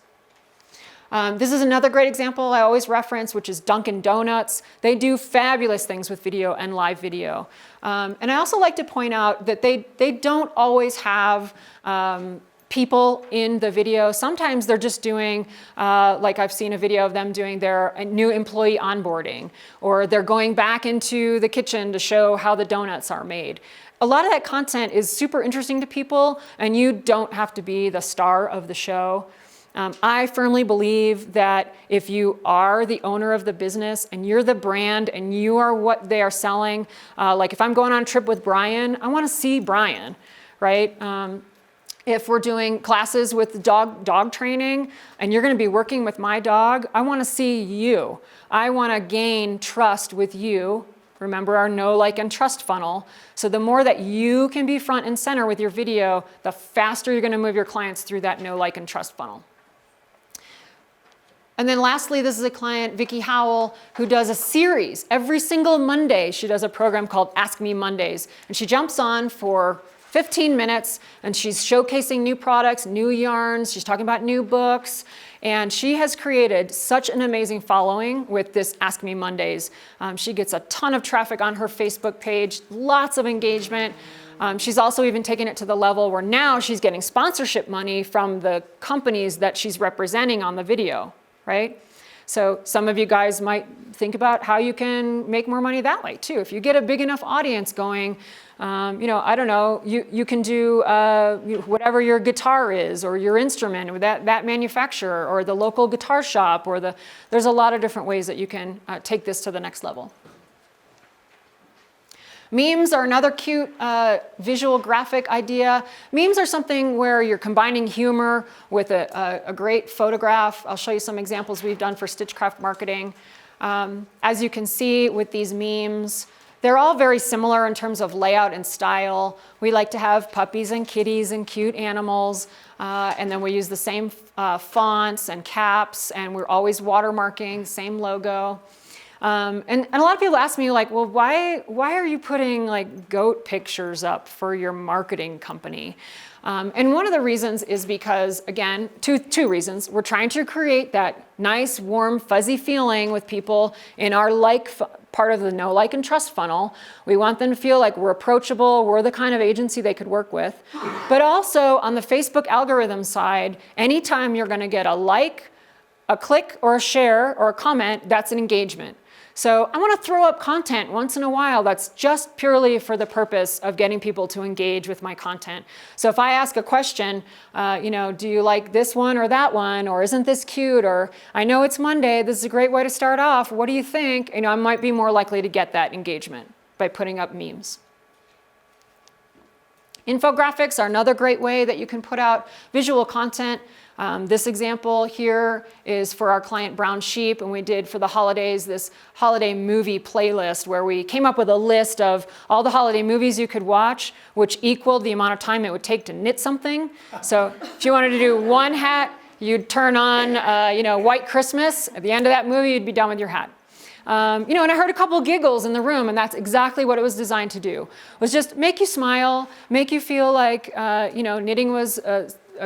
This is another great example I always reference, which is Dunkin' Donuts. They do fabulous things with video and live video. And I also like to point out that they don't always have people in the video. Sometimes they're just doing, like I've seen a video of them doing their new employee onboarding, or they're going back into the kitchen to show how the donuts are made. A lot of that content is super interesting to people, and you don't have to be the star of the show. I firmly believe that if you are the owner of the business and you're the brand and you are what they are selling, like if I'm going on a trip with Brian, I want to see Brian, right? If we're doing classes with dog training and you're going to be working with my dog, I want to see you. I want to gain trust with you. Remember our know, like, and trust funnel. So the more that you can be front and center with your video, the faster you're going to move your clients through that know, like, and trust funnel. And then lastly, this is a client, Vicky Howell, who does a series. Every single Monday, she does a program called Ask Me Mondays. And she jumps on for 15 minutes, and she's showcasing new products, new yarns. She's talking about new books. And she has created such an amazing following with this Ask Me Mondays. She gets a ton of traffic on her Facebook page, lots of engagement. She's also even taken it to the level where now she's getting sponsorship money from the companies that she's representing on the video. Right? So some of you guys might think about how you can make more money that way too. If you get a big enough audience going, I don't know, you can do whatever your guitar is or your instrument with that manufacturer or the local guitar shop or there's a lot of different ways that you can take this to the next level. Memes are another cute visual graphic idea. Memes are something where you're combining humor with a great photograph. I'll show you some examples we've done for Stitchcraft marketing. As you can see with these memes, they're all very similar in terms of layout and style. We like to have puppies and kitties and cute animals, and then we use the same fonts and caps, and we're always watermarking, same logo. And a lot of people ask me, like, well, why are you putting like goat pictures up for your marketing company? And one of the reasons is because, again, two reasons. We're trying to create that nice, warm, fuzzy feeling with people in our part of the know, like, and trust funnel. We want them to feel like we're approachable, we're the kind of agency they could work with. But also on the Facebook algorithm side, anytime you're going to get a like, a click, or a share, or a comment, that's an engagement. So I want to throw up content once in a while that's just purely for the purpose of getting people to engage with my content. So if I ask a question, do you like this one or that one, or isn't this cute, or I know it's Monday, this is a great way to start off, what do you think? I might be more likely to get that engagement by putting up memes. Infographics are another great way that you can put out visual content. This example here is for our client Brown Sheep, and we did for the holidays this holiday movie playlist where we came up with a list of all the holiday movies you could watch, which equaled the amount of time it would take to knit something. So if you wanted to do one hat, you'd turn on White Christmas. At the end of that movie, you'd be done with your hat. And I heard a couple giggles in the room, and that's exactly what it was designed to do. It was just make you smile, make you feel like knitting was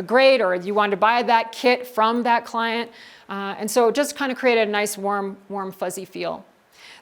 great, or you wanted to buy that kit from that client. And so it just kind of created a nice, warm, fuzzy feel.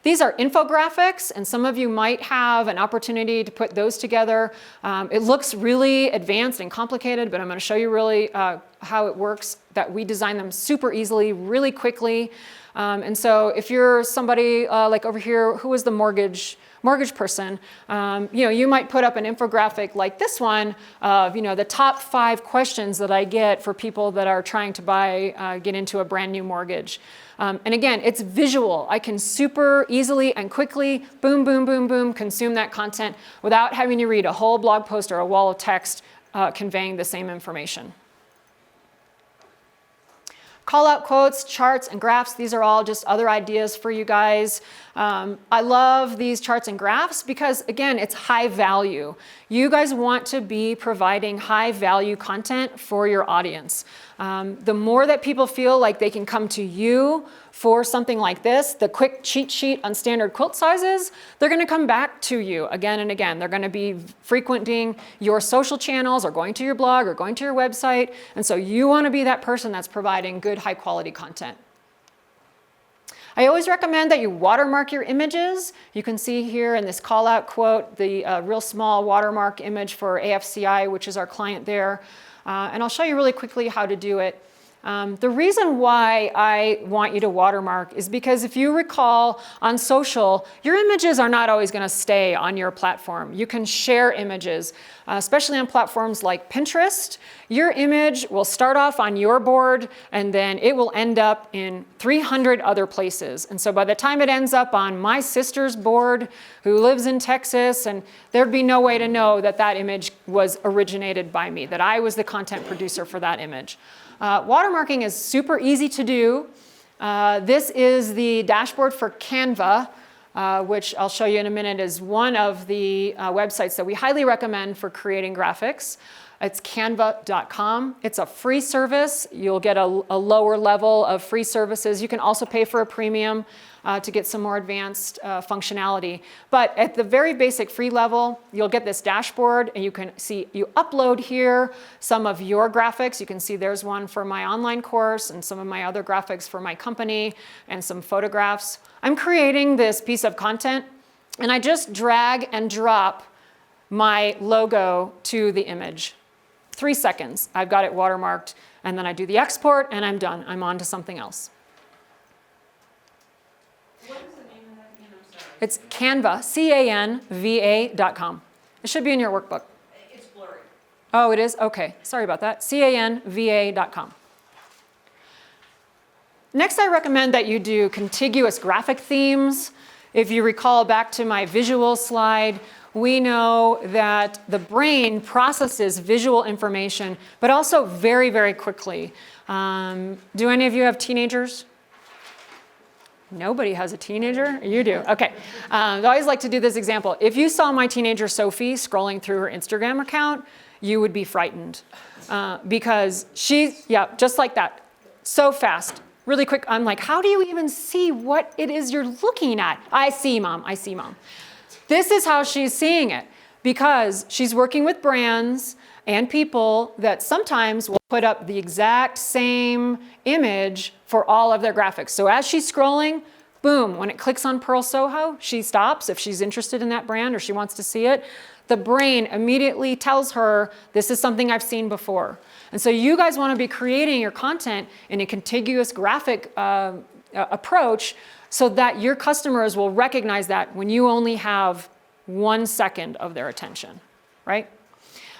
These are infographics, and some of you might have an opportunity to put those together. It looks really advanced and complicated, but I'm going to show you really how it works, that we design them super easily, really quickly. And so if you're somebody like over here, who was the mortgage mortgage person, you might put up an infographic like this one of, the top 5 questions that I get for people that are trying to get into a brand new mortgage. And again, it's visual. I can super easily and quickly, boom, boom, boom, boom, consume that content without having to read a whole blog post or a wall of text conveying the same information. Call out quotes, charts, and graphs. These are all just other ideas for you guys. I love these charts and graphs because, again, it's high value. You guys want to be providing high value content for your audience. The more that people feel like they can come to you for something like this, the quick cheat sheet on standard quilt sizes, they're going to come back to you again and again. They're going to be frequenting your social channels or going to your blog or going to your website. And so you want to be that person that's providing good, high quality content. I always recommend that you watermark your images. You can see here in this call out quote, the real small watermark image for AFCI, which is our client there. And I'll show you really quickly how to do it. The reason why I want you to watermark is because if you recall on social, your images are not always going to stay on your platform. You can share images, especially on platforms like Pinterest. Your image will start off on your board and then it will end up in 300 other places. And so by the time it ends up on my sister's board who lives in Texas, and there'd be no way to know that that image was originated by me, that I was the content producer for that image. Watermarking is super easy to do. This is the dashboard for Canva, which I'll show you in a minute is one of the websites that we highly recommend for creating graphics. It's canva.com. It's a free service. You'll get a lower level of free services. You can also pay for a premium to get some more advanced functionality. But at the very basic free level, you'll get this dashboard and you can see, you upload here some of your graphics. You can see there's one for my online course and some of my other graphics for my company and some photographs. I'm creating this piece of content and I just drag and drop my logo to the image. 3 seconds, I've got it watermarked, and then I do the export and I'm done. I'm on to something else. What is the name of that again? I'm sorry. It's Canva, canva.com. It should be in your workbook. It's blurry. Oh, it is? Okay, sorry about that. canva.com. Next, I recommend that you do contiguous graphic themes. If you recall back to my visual slide, we know that the brain processes visual information, but also very, very quickly. Do any of you have teenagers? Nobody has a teenager? You do. Okay. I always like to do this example. If you saw my teenager Sophie scrolling through her Instagram account, you would be frightened because just like that, so fast, really quick. I'm like, how do you even see what it is you're looking at? I see, Mom. I see, Mom. This is how she's seeing it because she's working with brands and people that sometimes will put up the exact same image for all of their graphics. So as she's scrolling, boom, when it clicks on Pearl Soho, she stops if she's interested in that brand or she wants to see it. The brain immediately tells her, this is something I've seen before. And so you guys want to be creating your content in a contiguous graphic approach so that your customers will recognize that when you only have 1 second of their attention, right?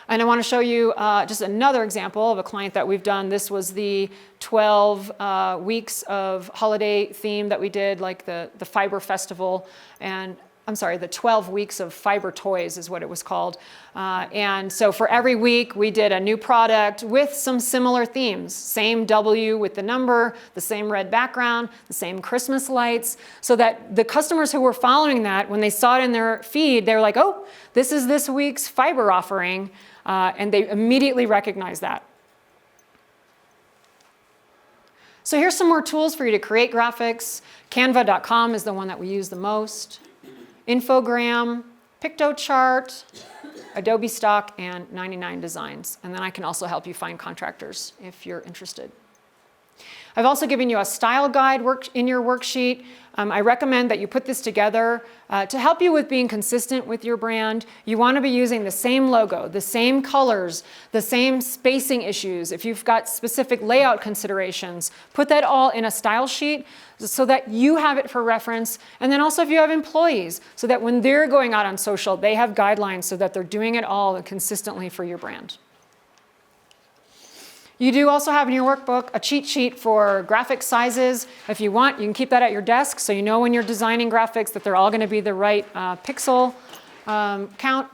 And I want to show you just another example of a client that we've done. This was the 12 weeks of holiday theme that we did, like the Fiber Festival, and I'm sorry, the 12 weeks of fiber toys is what it was called. And so for every week, we did a new product with some similar themes. Same W with the number, the same red background, the same Christmas lights, so that the customers who were following that, when they saw it in their feed, they were like, oh, this is this week's fiber offering. And they immediately recognized that. So here's some more tools for you to create graphics. Canva.com is the one that we use the most. Infogram, PictoChart, Adobe Stock, and 99 Designs. And then I can also help you find contractors if you're interested. I've also given you a style guide in your worksheet. I recommend that you put this together to help you with being consistent with your brand. You want to be using the same logo, the same colors, the same spacing issues. If you've got specific layout considerations, put that all in a style sheet so that you have it for reference. And then also if you have employees, so that when they're going out on social, they have guidelines so that they're doing it all consistently for your brand. You do also have in your workbook a cheat sheet for graphic sizes. If you want, you can keep that at your desk so you know when you're designing graphics that they're all going to be the right pixel count.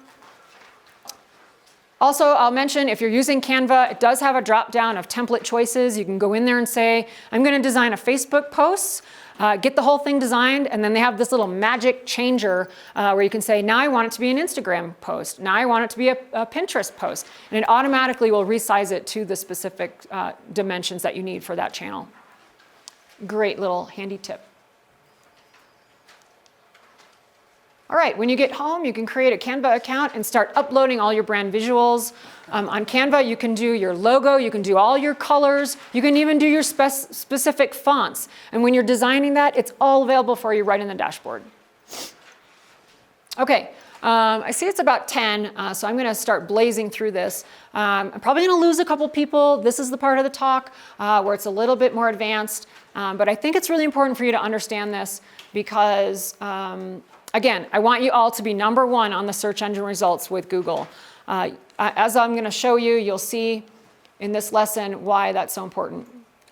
Also, I'll mention if you're using Canva, it does have a drop down of template choices. You can go in there and say, I'm going to design a Facebook post, get the whole thing designed, and then they have this little magic changer where you can say, now I want it to be an Instagram post. Now I want it to be a Pinterest post. And it automatically will resize it to the specific dimensions that you need for that channel. Great little handy tip. All right, when you get home, you can create a Canva account and start uploading all your brand visuals. On Canva, you can do your logo, you can do all your colors, you can even do your specific fonts. And when you're designing that, it's all available for you right in the dashboard. Okay, I see it's about 10, so I'm going to start blazing through this. I'm probably going to lose a couple people. This is the part of the talk where it's a little bit more advanced. But I think it's really important for you to understand this because again, I want you all to be number one on the search engine results with Google. As I'm going to show you, you'll see in this lesson why that's so important.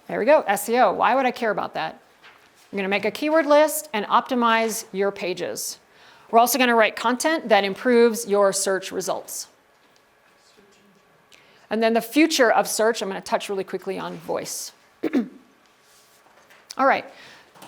There we go, SEO. Why would I care about that? I'm going to make a keyword list and optimize your pages. We're also going to write content that improves your search results. And then the future of search, I'm going to touch really quickly on voice. All right,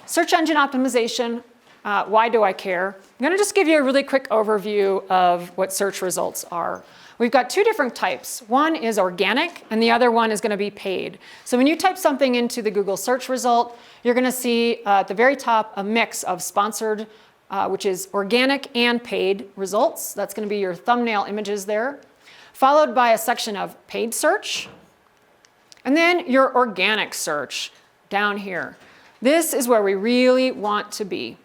search engine optimization. Why do I care? I'm going to just give you a really quick overview of what search results are. We've got two different types. One is organic, and the other one is going to be paid. So when you type something into the Google search result, you're going to see at the very top a mix of sponsored, which is organic and paid results. That's going to be your thumbnail images there, followed by a section of paid search, and then your organic search down here. This is where we really want to be.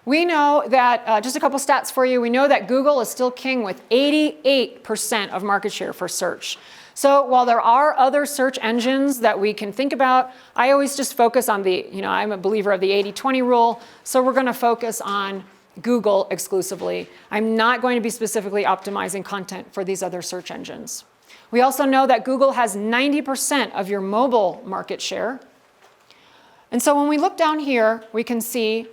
We know that, just a couple stats for you, we know that Google is still king with 88% of market share for search. So while there are other search engines that we can think about, I always just focus on I'm a believer of the 80-20 rule, so we're going to focus on Google exclusively. I'm not going to be specifically optimizing content for these other search engines. We also know that Google has 90% of your mobile market share. And so when we look down here, we can see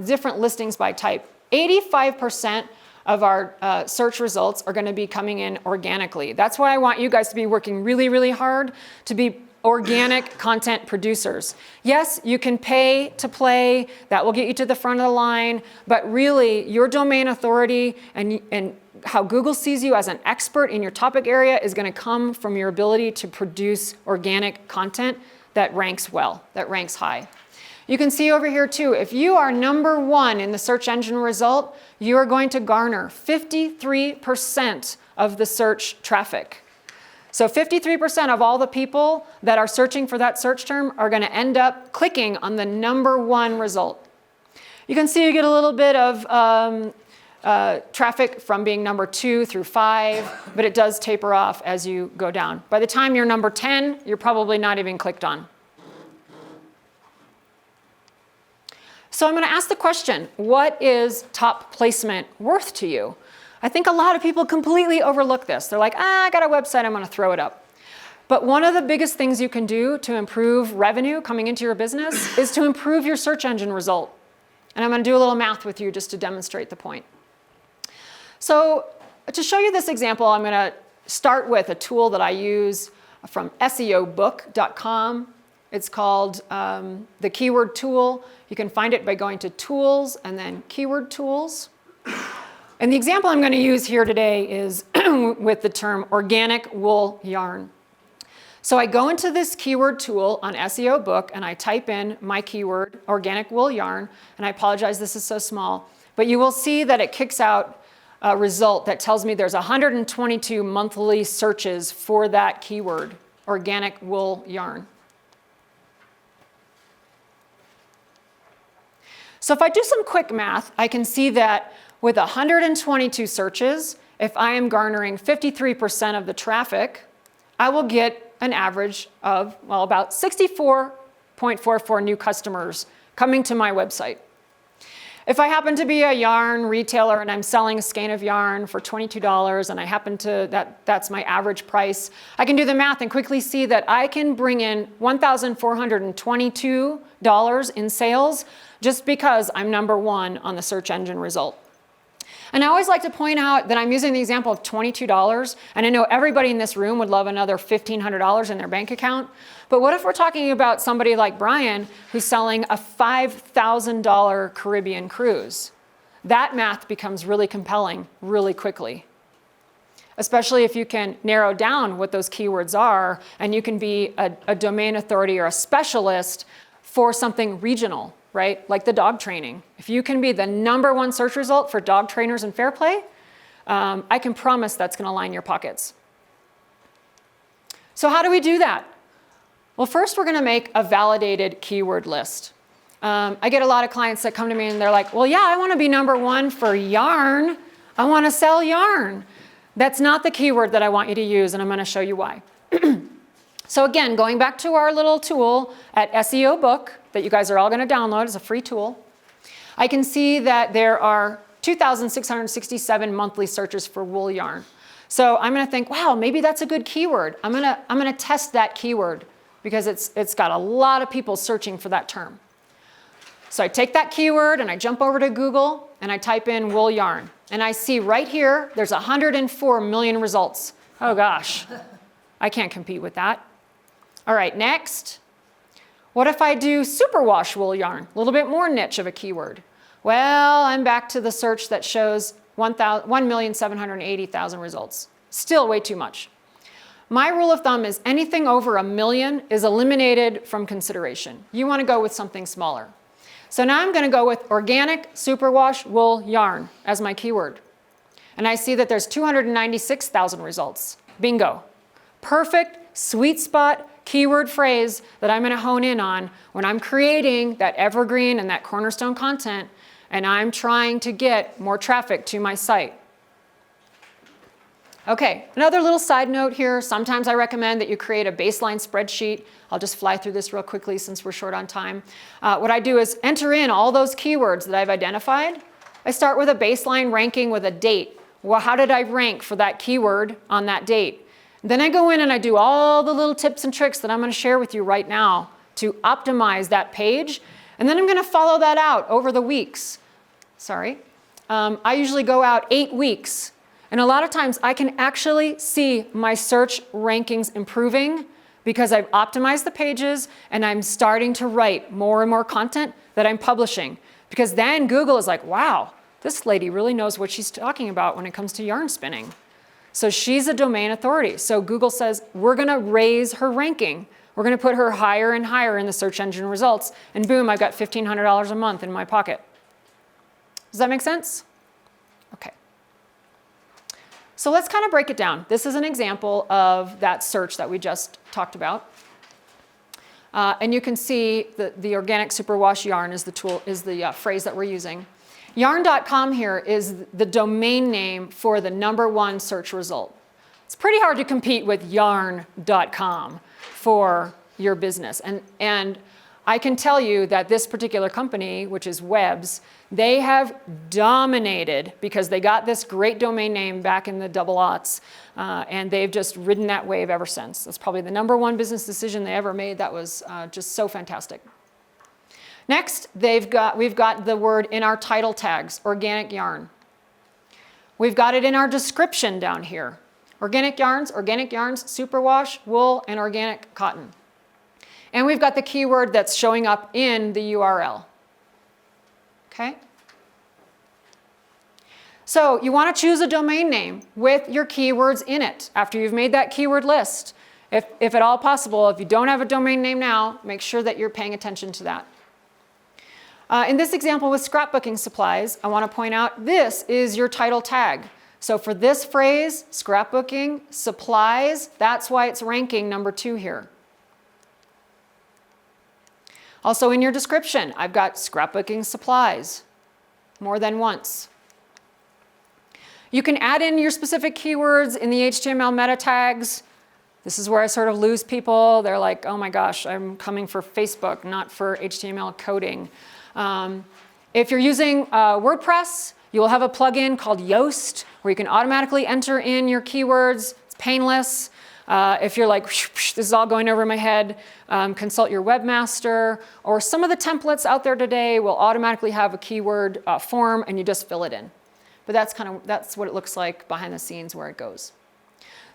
different listings by type. 85% of our search results are going to be coming in organically. That's why I want you guys to be working really, really hard to be organic content producers. Yes, you can pay to play. That will get you to the front of the line. But really, your domain authority and how Google sees you as an expert in your topic area is going to come from your ability to produce organic content that ranks well, that ranks high. You can see over here too, if you are number one in the search engine result, you are going to garner 53% of the search traffic. So 53% of all the people that are searching for that search term are going to end up clicking on the number one result. You can see you get a little bit of traffic from being number 2 through 5, but it does taper off as you go down. By the time you're number 10, you're probably not even clicked on. So I'm going to ask the question, what is top placement worth to you? I think a lot of people completely overlook this. They're like, I got a website, I'm going to throw it up. But one of the biggest things you can do to improve revenue coming into your business is to improve your search engine result. And I'm going to do a little math with you just to demonstrate the point. So to show you this example, I'm going to start with a tool that I use from SEObook.com. It's called the Keyword Tool. You can find it by going to Tools and then Keyword Tools. And the example I'm going to use here today is with the term organic wool yarn. So I go into this keyword tool on SEO Book and I type in my keyword, organic wool yarn, and I apologize this is so small, but you will see that it kicks out a result that tells me there's 122 monthly searches for that keyword organic wool yarn. So if I do some quick math, I can see that with 122 searches, if I am garnering 53% of the traffic, I will get an average of, well, about 64.44 new customers coming to my website. If I happen to be a yarn retailer and I'm selling a skein of yarn for $22 and I happen to, that's my average price, I can do the math and quickly see that I can bring in $1,422 in sales just because I'm number one on the search engine result. And I always like to point out that I'm using the example of $22, and I know everybody in this room would love another $1,500 in their bank account. But what if we're talking about somebody like Brian who's selling a $5,000 Caribbean cruise? That math becomes really compelling really quickly, especially if you can narrow down what those keywords are and you can be a domain authority or a specialist for something regional, right? Like the dog training. If you can be the #1 search result for dog trainers and fair play, I can promise that's going to line your pockets. So how do we do that? Well, first we're going to make a validated keyword list. I get a lot of clients that come to me and they're like, well, yeah, I want to be #1 for yarn. I want to sell yarn. That's not the keyword that I want you to use, and I'm going to show you why. So again, going back to our little tool at SEO Book that you guys are all going to download as a free tool, I can see that there are 2,667 monthly searches for wool yarn. So I'm going to think, wow, maybe that's a good keyword. I'm going to test that keyword because it's got a lot of people searching for that term. So I take that keyword and I jump over to Google and I type in wool yarn. And I see right here, there's 104 million results. Oh gosh, I can't compete with that. All right, next. What if I do superwash wool yarn? A little bit more niche of a keyword. Well, I'm back to the search that shows 1,780,000 results. Still way too much. My rule of thumb is anything over 1 million is eliminated from consideration. You want to go with something smaller. So now I'm going to go with organic superwash wool yarn as my keyword. And I see that there's 296,000 results. Bingo. Perfect, sweet spot keyword phrase that I'm going to hone in on when I'm creating that evergreen and that cornerstone content and I'm trying to get more traffic to my site. Okay, another little side note here. Sometimes I recommend that you create a baseline spreadsheet. I'll just fly through this real quickly since we're short on time. What I do is enter in all those keywords that I've identified. I start with a baseline ranking with a date. Well, how did I rank for that keyword on that date? Then I go in and I do all the little tips and tricks that I'm going to share with you right now to optimize that page. And then I'm going to follow that out over the weeks. I usually go out 8 weeks. And a lot of times I can actually see my search rankings improving because I've optimized the pages and I'm starting to write more and more content that I'm publishing. Because then Google is like, wow, this lady really knows what she's talking about when it comes to yarn spinning. So she's a domain authority. So Google says, we're going to raise her ranking. We're going to put her higher and higher in the search engine results. And boom, I've got $1,500 a month in my pocket. Does that make sense? Okay. So let's kind of break it down. This is an example of that search that we just talked about. And you can see the organic superwash yarn is the phrase that we're using. Yarn.com here is the domain name for the #1 search result. It's pretty hard to compete with yarn.com for your business. And I can tell you that this particular company, which is Webs, they have dominated because they got this great domain name back in the double aughts, and they've just ridden that wave ever since. That's probably the #1 business decision they ever made. That was just so fantastic. Next, we've got the word in our title tags, organic yarn. We've got it in our description down here. Organic yarns, superwash, wool, and organic cotton. And we've got the keyword that's showing up in the URL. Okay? So you want to choose a domain name with your keywords in it after you've made that keyword list. If at all possible, if you don't have a domain name now, make sure that you're paying attention to that. In this example with scrapbooking supplies, I want to point out this is your title tag. So for this phrase, scrapbooking, supplies, that's why it's ranking number 2 here. Also in your description, I've got scrapbooking supplies more than once. You can add in your specific keywords in the HTML meta tags. This is where I sort of lose people. They're like, oh my gosh, I'm coming for Facebook, not for HTML coding. If you're using WordPress, you will have a plugin called Yoast where you can automatically enter in your keywords. It's painless. If you're like, this is all going over my head, consult your webmaster. Or some of the templates out there today will automatically have a keyword form and you just fill it in. But that's what it looks like behind the scenes where it goes.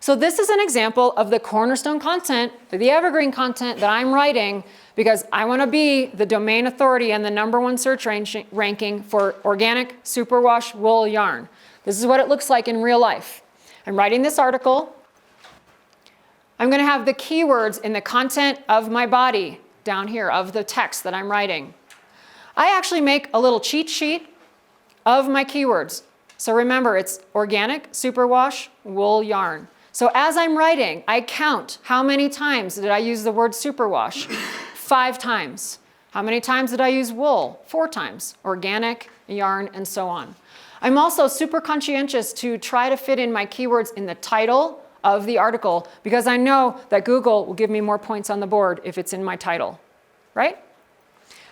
So this is an example of the Cornerstone content, the Evergreen content that I'm writing because I want to be the domain authority and the #1 search ranking for organic superwash wool yarn. This is what it looks like in real life. I'm writing this article. I'm going to have the keywords in the content of my body down here, of the text that I'm writing. I actually make a little cheat sheet of my keywords. So remember, it's organic superwash wool yarn. So as I'm writing, I count how many times did I use the word superwash? 5 times. How many times did I use wool? 4 times. Organic, yarn, and so on. I'm also super conscientious to try to fit in my keywords in the title of the article because I know that Google will give me more points on the board if it's in my title, right?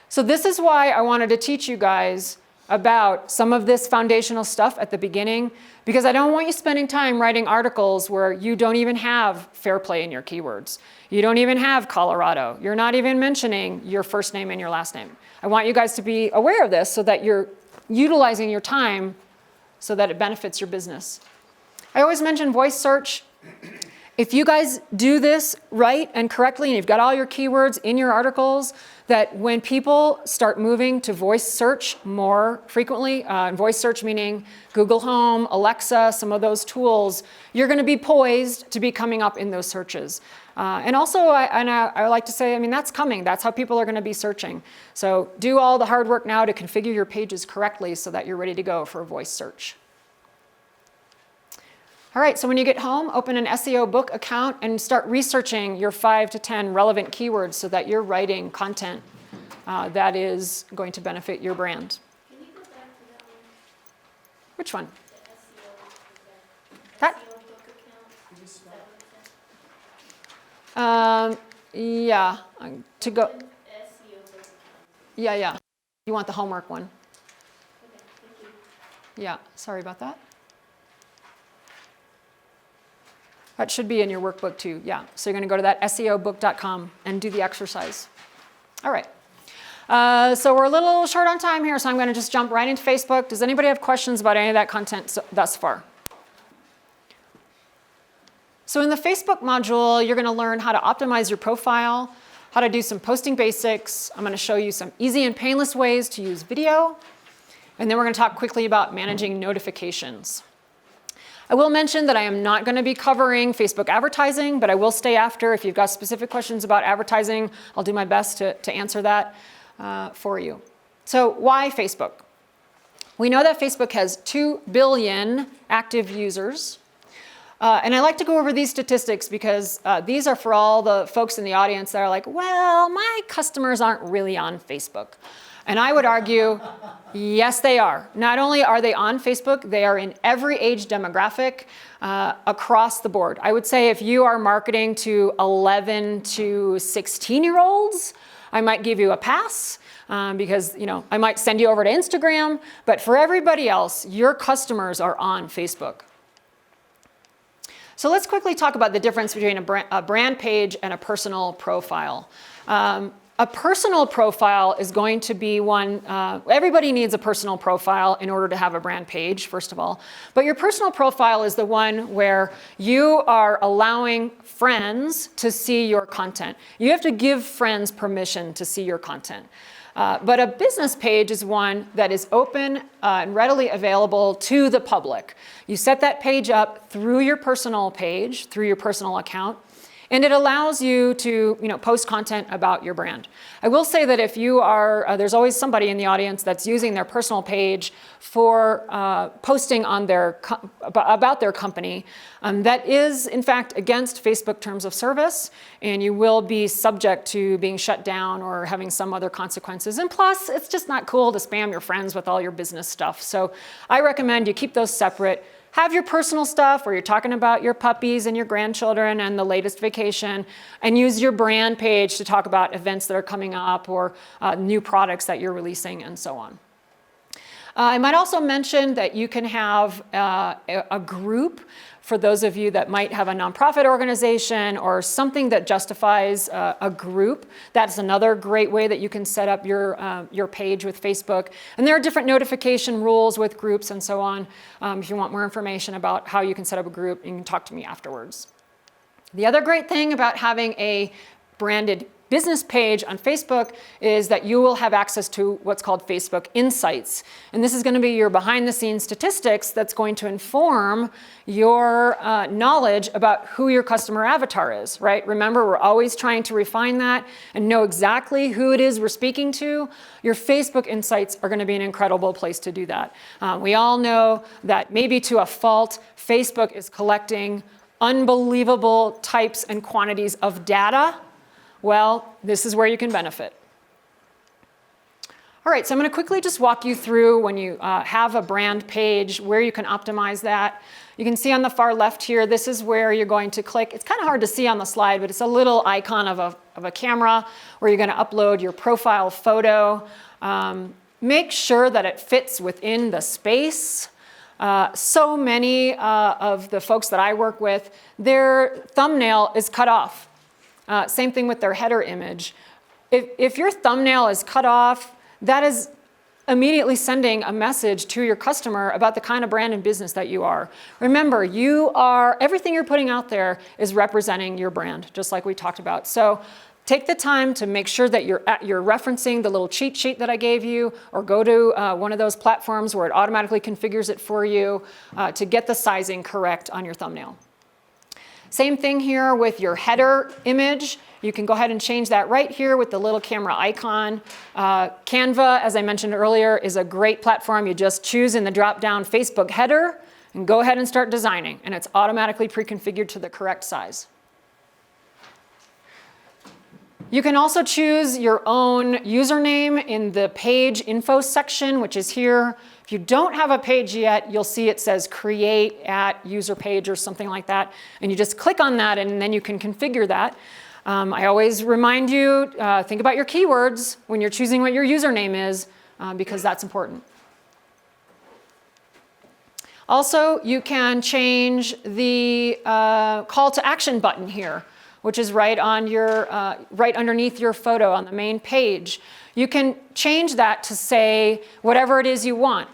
So this is why I wanted to teach you guys about some of this foundational stuff at the beginning because I don't want you spending time writing articles where you don't even have fair play in your keywords. You don't even have Colorado. You're not even mentioning your first name and your last name. I want you guys to be aware of this so that you're utilizing your time so that it benefits your business. I always mention voice search. If you guys do this right and correctly, and you've got all your keywords in your articles, that when people start moving to voice search more frequently, voice search meaning Google Home, Alexa, some of those tools, you're going to be poised to be coming up in those searches. And also, I like to say, I mean, that's coming. That's how people are going to be searching. So do all the hard work now to configure your pages correctly so that you're ready to go for a voice search. All right, so when you get home, open an SEO book account and start researching your 5 to 10 relevant keywords so that you're writing content that is going to benefit your brand. Can you go back to that one? Which one? The SEO, That? SEO book account? Is that what it said? Yeah, to go. Open SEO book account. Yeah. You want the homework one? Okay, thank you. Yeah, sorry about that. That should be in your workbook too, yeah. So you're going to go to that SEObook.com and do the exercise. All right. So we're a little short on time here, so I'm going to just jump right into Facebook. Does anybody have questions about any of that content thus far? So in the Facebook module, you're going to learn how to optimize your profile, how to do some posting basics. I'm going to show you some easy and painless ways to use video. And then we're going to talk quickly about managing notifications. I will mention that I am not going to be covering Facebook advertising, but I will stay after. If you've got specific questions about advertising, I'll do my best to answer that for you. So why Facebook? We know that Facebook has 2 billion active users. And I like to go over these statistics because these are for all the folks in the audience that are like, well, my customers aren't really on Facebook. And I would argue, yes, they are. Not only are they on Facebook, they are in every age demographic across the board. I would say if you are marketing to 11 to 16-year-olds, I might give you a pass because I might send you over to Instagram. But for everybody else, your customers are on Facebook. So let's quickly talk about the difference between a brand page and a personal profile. A personal profile is going to be one, everybody needs a personal profile in order to have a brand page, first of all. But your personal profile is the one where you are allowing friends to see your content. You have to give friends permission to see your content. But a business page is one that is open and readily available to the public. You set that page up through your personal page, through your personal account, And it allows you to post content about your brand. I will say that if you are, there's always somebody in the audience that's using their personal page for posting on about their company. That is, in fact, against Facebook terms of service, and you will be subject to being shut down or having some other consequences. And plus, it's just not cool to spam your friends with all your business stuff. So I recommend you keep those separate. Have your personal stuff where you're talking about your puppies and your grandchildren and the latest vacation, and use your brand page to talk about events that are coming up or new products that you're releasing and so on. I might also mention that you can have a group for those of you that might have a nonprofit organization or something that justifies a group. That's another great way that you can set up your page with Facebook. And there are different notification rules with groups and so on. If you want more information about how you can set up a group, you can talk to me afterwards. The other great thing about having a branded business page on Facebook is that you will have access to what's called Facebook Insights. And this is going to be your behind-the-scenes statistics that's going to inform your knowledge about who your customer avatar is, right? Remember, we're always trying to refine that and know exactly who it is we're speaking to. Your Facebook Insights are going to be an incredible place to do that. We all know that maybe to a fault, Facebook is collecting unbelievable types and quantities of data. Well, this is where you can benefit. All right, so I'm going to quickly just walk you through when you have a brand page, where you can optimize that. You can see on the far left here, this is where you're going to click. It's kind of hard to see on the slide, but it's a little icon of a camera where you're going to upload your profile photo. Make sure that it fits within the space. So many of the folks that I work with, their thumbnail is cut off. Same thing with their header image. If your thumbnail is cut off, that is immediately sending a message to your customer about the kind of brand and business that you are. Remember, everything you're putting out there is representing your brand, just like we talked about. So take the time to make sure that you're referencing the little cheat sheet that I gave you, or go to one of those platforms where it automatically configures it for you to get the sizing correct on your thumbnail. Same thing here with your header image. You can go ahead and change that right here with the little camera icon. Canva, as I mentioned earlier, is a great platform. You just choose in the drop-down Facebook header and go ahead and start designing, and it's automatically pre-configured to the correct size. You can also choose your own username in the page info section, which is here. If you don't have a page yet, you'll see it says create at user page or something like that. And you just click on that, and then you can configure that. I always remind you, think about your keywords when you're choosing what your username is, because that's important. Also, you can change the call to action button here, which is right underneath your photo on the main page. You can change that to say whatever it is you want.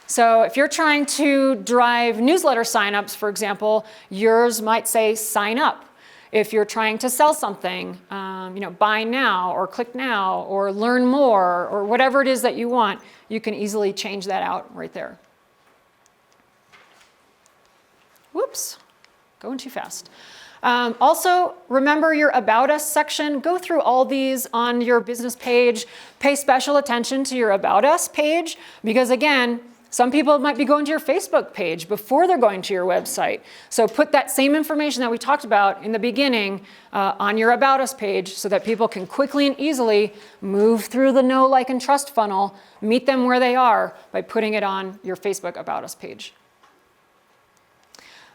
So if you're trying to drive newsletter signups, for example, yours might say sign up. If you're trying to sell something, buy now or click now or learn more or whatever it is that you want, you can easily change that out right there. Whoops, going too fast. Also, remember your About Us section. Go through all these on your business page. Pay special attention to your About Us page because, again, some people might be going to your Facebook page before they're going to your website. So put that same information that we talked about in the beginning on your About Us page so that people can quickly and easily move through the know, like, and trust funnel, meet them where they are by putting it on your Facebook About Us page.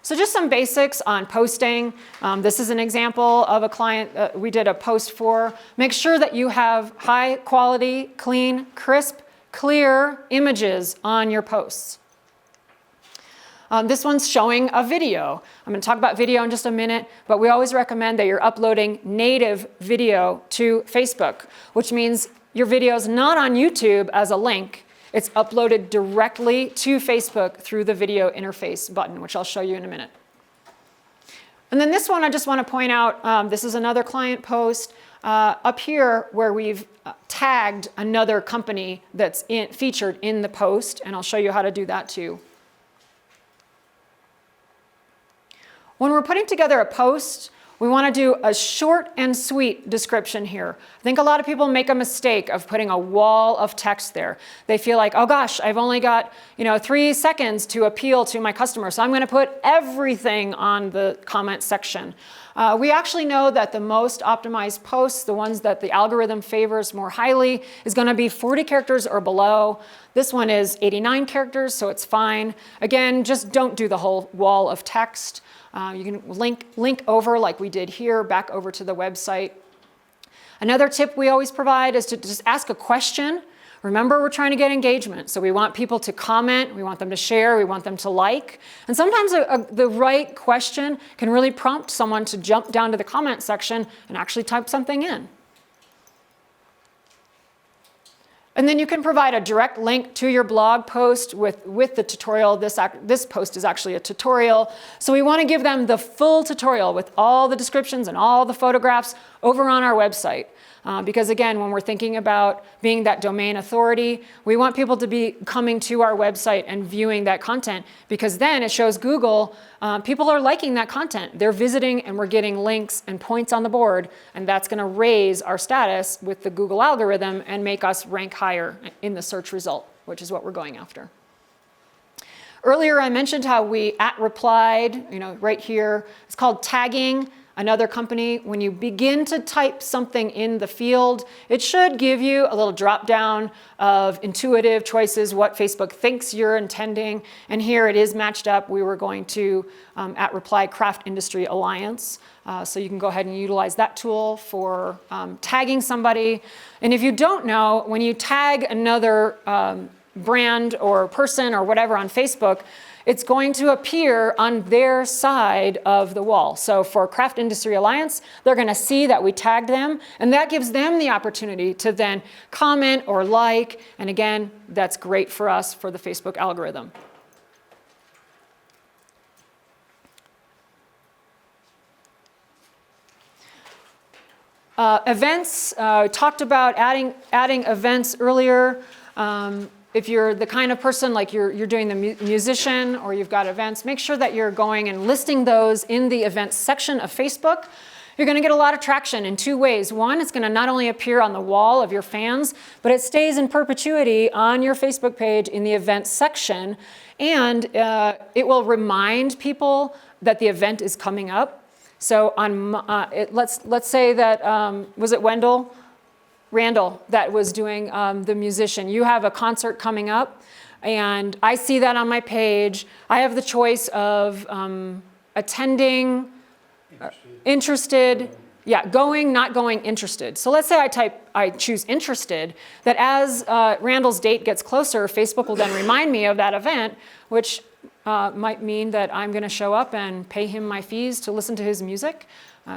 So just some basics on posting. This is an example of a client we did a post for. Make sure that you have high quality, clean, crisp, clear images on your posts. This one's showing a video. I'm going to talk about video in just a minute, but we always recommend that you're uploading native video to Facebook, which means your video is not on YouTube as a link. It's uploaded directly to Facebook through the video interface button, which I'll show you in a minute. And then this one, I just want to point out, this is another client post up here where we've tagged another company that's featured in the post, and I'll show you how to do that too. When we're putting together a post, We want to do a short and sweet description here. I think a lot of people make a mistake of putting a wall of text there. They feel like, oh gosh, I've only got 3 seconds to appeal to my customer, so I'm going to put everything on the comment section. We actually know that the most optimized posts, the ones that the algorithm favors more highly, is going to be 40 characters or below. This one is 89 characters, so it's fine. Again, just don't do the whole wall of text. You can link over like we did here, back over to the website. Another tip we always provide is to just ask a question. Remember, we're trying to get engagement, so we want people to comment, we want them to share, we want them to like. And sometimes the right question can really prompt someone to jump down to the comment section and actually type something in. And then you can provide a direct link to your blog post with the tutorial. This post is actually a tutorial. So we want to give them the full tutorial with all the descriptions and all the photographs over on our website. Because again, when we're thinking about being that domain authority, we want people to be coming to our website and viewing that content, because then it shows Google people are liking that content. They're visiting and we're getting links and points on the board, and that's going to raise our status with the Google algorithm and make us rank higher in the search result, which is what we're going after. Earlier I mentioned how we @replied, right here. It's called tagging. Another company, when you begin to type something in the field, it should give you a little drop down of intuitive choices, what Facebook thinks you're intending. And here it is matched up. We were going to @reply Craft Industry Alliance. So you can go ahead and utilize that tool for tagging somebody. And if you don't know, when you tag another brand or person or whatever on Facebook, it's going to appear on their side of the wall. So for Craft Industry Alliance, they're going to see that we tagged them, and that gives them the opportunity to then comment or like. And again, that's great for us for the Facebook algorithm. Events, talked about adding events earlier. If you're the kind of person like you're doing the musician or you've got events, make sure that you're going and listing those in the events section of Facebook. You're going to get a lot of traction in 2 ways. One, it's going to not only appear on the wall of your fans, but it stays in perpetuity on your Facebook page in the events section. And it will remind people that the event is coming up. So on let's say that, was it Randall that was doing the musician. You have a concert coming up, and I see that on my page. I have the choice of attending, interested, going, not going, interested. So let's say I choose interested, that as Randall's date gets closer, Facebook will then remind me of that event, which might mean that I'm going to show up and pay him my fees to listen to his music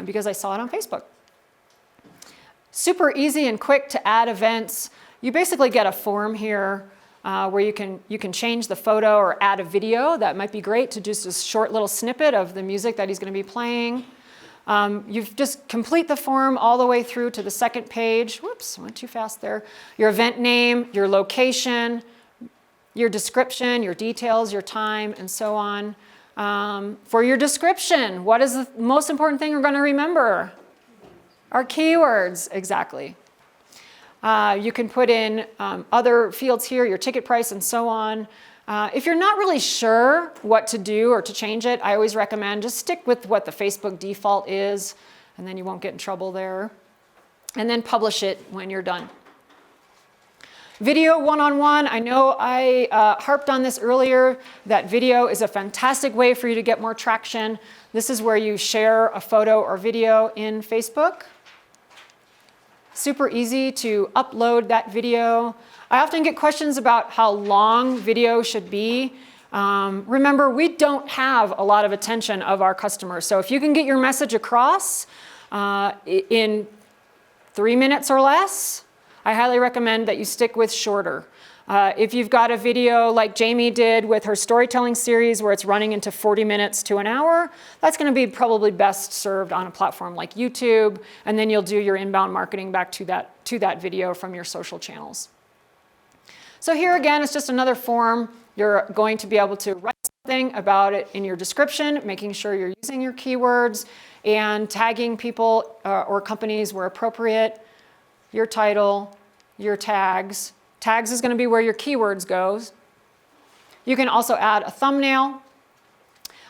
because I saw it on Facebook. Super easy and quick to add events. You basically get a form here where you can change the photo or add a video. That might be great to just a short little snippet of the music that he's going to be playing. You just complete the form all the way through to the second page. Whoops, went too fast there. Your event name, your location, your description, your details, your time, and so on. For your description, what is the most important thing we're going to remember? Our keywords, exactly. You can put in other fields here, your ticket price and so on. If you're not really sure what to do or to change it, I always recommend just stick with what the Facebook default is, and then you won't get in trouble there. And then publish it when you're done. Video one-on-one, I know I harped on this earlier, that video is a fantastic way for you to get more traction. This is where you share a photo or video in Facebook. Super easy to upload that video. I often get questions about how long video should be. Remember, we don't have a lot of attention of our customers. So if you can get your message across in 3 minutes or less, I highly recommend that you stick with shorter. If you've got a video like Jamie did with her storytelling series where it's running into 40 minutes to an hour, that's going to be probably best served on a platform like YouTube, and then you'll do your inbound marketing back to that video from your social channels. So here again, it's just another form You're going to be able to write something about it in your description, making sure you're using your keywords and tagging people or companies where appropriate, your title, your tags. Tags is going to be where your keywords goes. You can also add a thumbnail.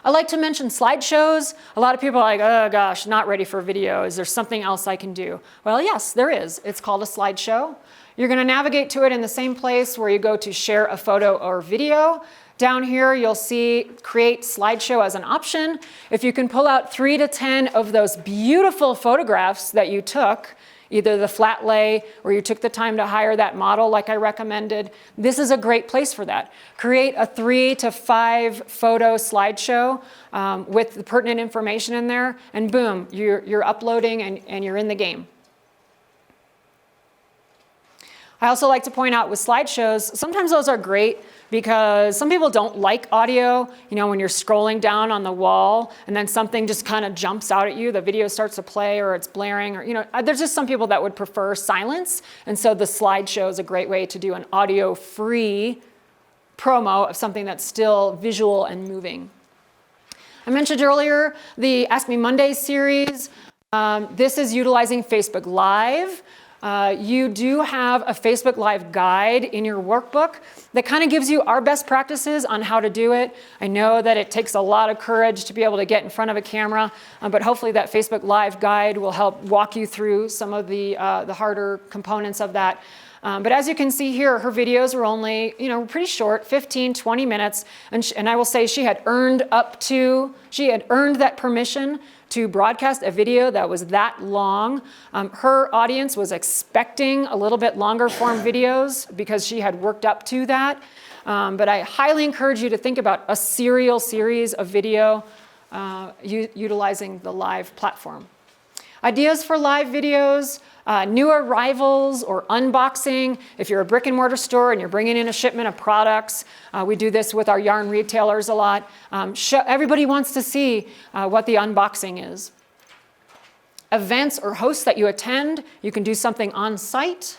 I like to mention slideshows. A lot of people are like, oh gosh, not ready for video. Is there something else I can do? Well, yes, there is. It's called a slideshow. You're going to navigate to it in the same place where you go to share a photo or video. Down here, you'll see create slideshow as an option. If you can pull out 3 to 10 of those beautiful photographs that you took, either the flat lay or you took the time to hire that model like I recommended, this is a great place for that. Create a 3 to 5 photo slideshow with the pertinent information in there, and boom, you're uploading and you're in the game. I also like to point out with slideshows, sometimes those are great because some people don't like audio. You know, when you're scrolling down on the wall and then something just kind of jumps out at you, the video starts to play or it's blaring, or, you know, there's just some people that would prefer silence. And so the slideshow is a great way to do an audio-free promo of something that's still visual and moving. I mentioned earlier the Ask Me Monday series. This is utilizing Facebook Live. You do have a Facebook Live guide in your workbook that kind of gives you our best practices on how to do it. I know that it takes a lot of courage to be able to get in front of a camera, but hopefully that Facebook Live guide will help walk you through some of the harder components of that. But as you can see here, her videos were only, you know, pretty short, 15, 20 minutes. And I will say she had earned that permission to broadcast a video that was that long. Her audience was expecting a little bit longer form videos because she had worked up to that. But I highly encourage you to think about a serial series of video utilizing the live platform. Ideas for live videos, new arrivals or unboxing. If you're a brick and mortar store and you're bringing in a shipment of products, we do this with our yarn retailers a lot. Everybody wants to see what the unboxing is. Events or hosts that you attend, you can do something on site.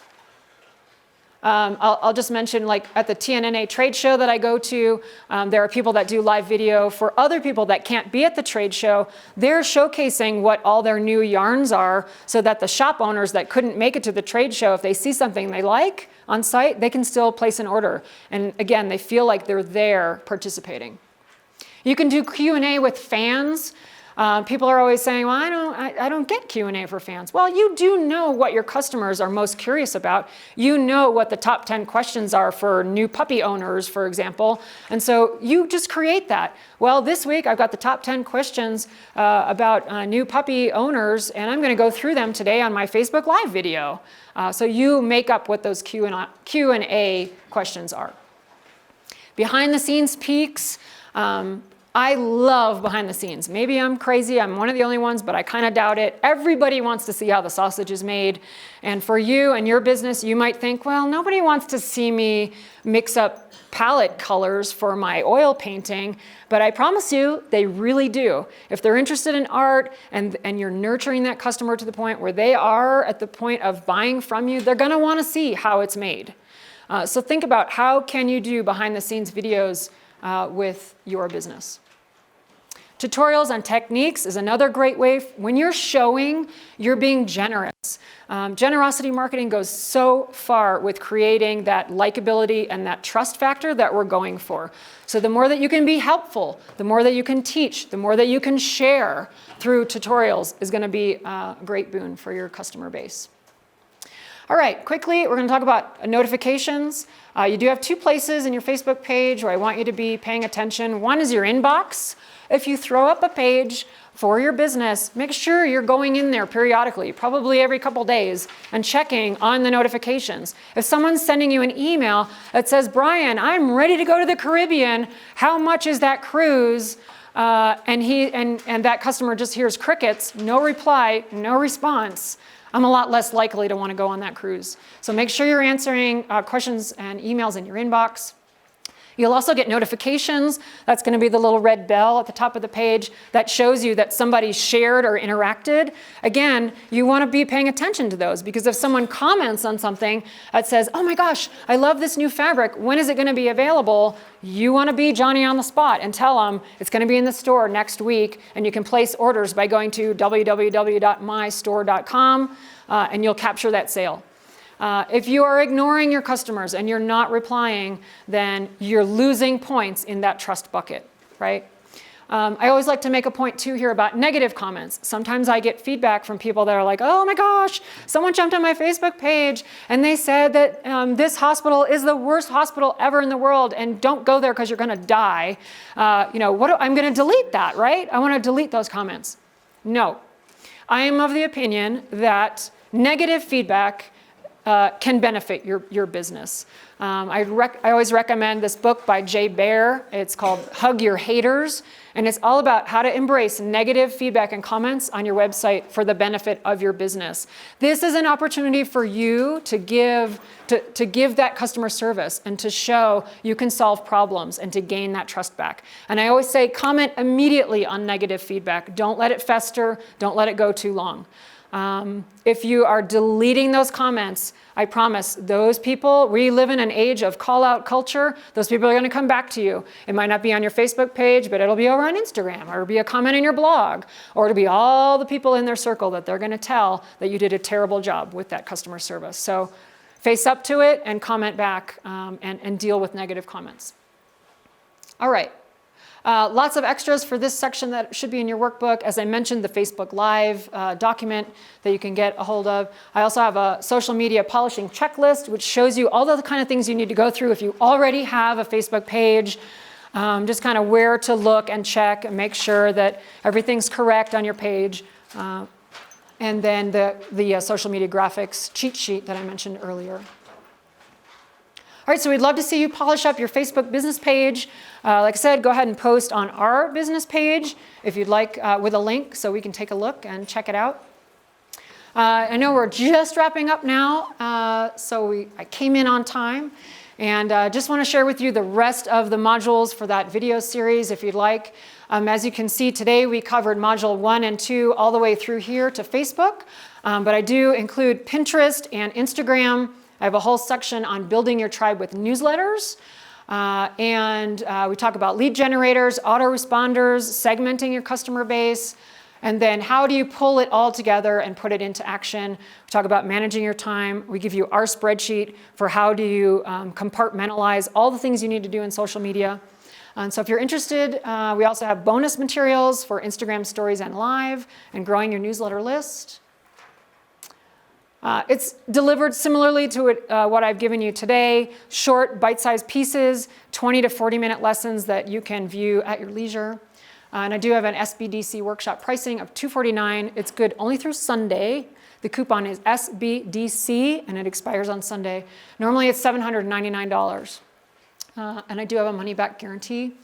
I'll just mention, like at the TNNA trade show that I go to, there are people that do live video. For other people that can't be at the trade show, they're showcasing what all their new yarns are so that the shop owners that couldn't make it to the trade show, if they see something they like on site, they can still place an order. And again, they feel like they're there participating. You can do Q&A with fans. People are always saying, well, I don't get Q&A for fans. Well, you do know what your customers are most curious about. You know what the top 10 questions are for new puppy owners, for example. And so you just create that. Well, this week I've got the top 10 questions about new puppy owners, and I'm going to go through them today on my Facebook Live video. So you make up what those Q&A questions are. Behind the scenes peeks. I love behind the scenes. Maybe I'm crazy, I'm one of the only ones, but I kind of doubt it. Everybody wants to see how the sausage is made. And for you and your business, you might think, well, nobody wants to see me mix up palette colors for my oil painting, but I promise you, they really do. If they're interested in art and you're nurturing that customer to the point where they are at the point of buying from you, they're gonna wanna see how it's made. So think about how can you do behind the scenes videos with your business. Tutorials on techniques is another great way. When you're showing, you're being generous. Generosity marketing goes so far with creating that likability and that trust factor that we're going for. So the more that you can be helpful, the more that you can teach, the more that you can share through tutorials is going to be a great boon for your customer base. All right, quickly, we're going to talk about notifications. You do have 2 places in your Facebook page where I want you to be paying attention. One is your inbox. If you throw up a page for your business, make sure you're going in there periodically, probably every couple days, and checking on the notifications. If someone's sending you an email that says, Brian, I'm ready to go to the Caribbean, how much is that cruise? And that customer just hears crickets, no reply, no response, I'm a lot less likely to want to go on that cruise. So make sure you're answering questions and emails in your inbox. You'll also get notifications. That's going to be the little red bell at the top of the page that shows you that somebody shared or interacted. Again, you want to be paying attention to those, because if someone comments on something that says, oh my gosh, I love this new fabric, when is it going to be available? You want to be Johnny on the spot and tell them it's going to be in the store next week, and you can place orders by going to www.mystore.com, and you'll capture that sale. If you are ignoring your customers and you're not replying, then you're losing points in that trust bucket, right? I always like to make a point too here about negative comments. Sometimes I get feedback from people that are like, oh my gosh, someone jumped on my Facebook page and they said that this hospital is the worst hospital ever in the world and don't go there because you're going to die. I'm going to delete that, right? I want to delete those comments. No, I am of the opinion that negative feedback can benefit your business. I always recommend this book by Jay Baer. It's called Hug Your Haters, and it's all about how to embrace negative feedback and comments on your website for the benefit of your business. This is an opportunity for you to give that customer service and to show you can solve problems and to gain that trust back. And I always say comment immediately on negative feedback. Don't let it fester. Don't let it go too long. If you are deleting those comments, I promise those people, we live in an age of call-out culture. Those people are going to come back to you. It might not be on your Facebook page, but it'll be over on Instagram, or it'll be a comment in your blog, or it'll be all the people in their circle that they're going to tell that you did a terrible job with that customer service. So face up to it and comment back and deal with negative comments. All right. Lots of extras for this section that should be in your workbook. As I mentioned, the Facebook Live document that you can get a hold of. I also have a social media polishing checklist, which shows you all the kind of things you need to go through if you already have a Facebook page. Just kind of where to look and check and make sure that everything's correct on your page. And then the social media graphics cheat sheet that I mentioned earlier. All right, so we'd love to see you polish up your Facebook business page. Like I said, go ahead and post on our business page if you'd like, with a link so we can take a look and check it out. I know we're just wrapping up now, so I came in on time. And just want to share with you the rest of the modules for that video series if you'd like. As you can see today, we covered module 1 and 2 all the way through here to Facebook. But I do include Pinterest and Instagram. I have a whole section on building your tribe with newsletters. We talk about lead generators, autoresponders, segmenting your customer base, and then how do you pull it all together and put it into action. We talk about managing your time. We give you our spreadsheet for how do you compartmentalize all the things you need to do in social media. And so if you're interested, we also have bonus materials for Instagram stories and live and growing your newsletter list. It's delivered similarly to what I've given you today, short, bite-sized pieces, 20 to 40-minute lessons that you can view at your leisure. And I do have an Sbdc workshop pricing of $249. It's good only through Sunday. The coupon is Sbdc, and it expires on Sunday. Normally, it's $799. And I do have a money-back guarantee.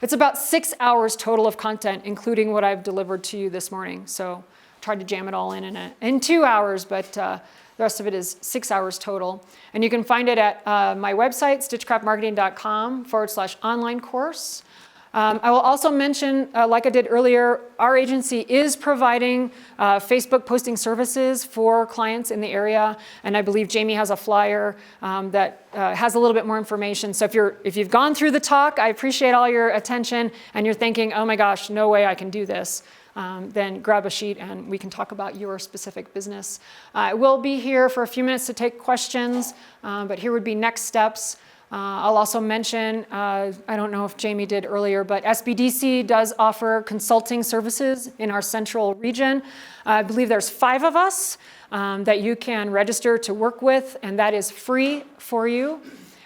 It's about 6 hours total of content, including what I've delivered to you this morning. So tried to jam it all in 2 hours, but the rest of it is 6 hours total. And you can find it at my website, stitchcraftmarketing.com/online course. I will also mention, like I did earlier, our agency is providing Facebook posting services for clients in the area, and I believe Jamie has a flyer that has a little bit more information. So if you've gone through the talk, I appreciate all your attention, and you're thinking, oh my gosh, no way I can do this. Then grab a sheet and we can talk about your specific business. I will be here for a few minutes to take questions, but here would be next steps. I'll also mention, I don't know if Jamie did earlier, but Sbdc does offer consulting services in our central region. I believe there's 5 of us that you can register to work with, and that is free for you.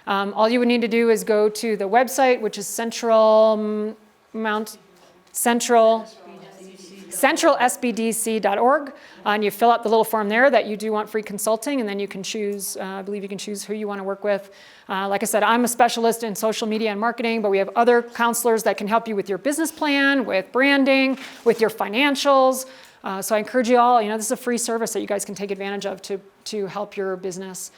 All you would need to do is go to the website, which is centralsbdc.org, and you fill out the little form there that you do want free consulting, and then you can choose, I believe you can choose who you want to work with. Like I said, I'm a specialist in social media and marketing, but we have other counselors that can help you with your business plan, with branding, with your financials. So I encourage you all, this is a free service that you guys can take advantage of to help your business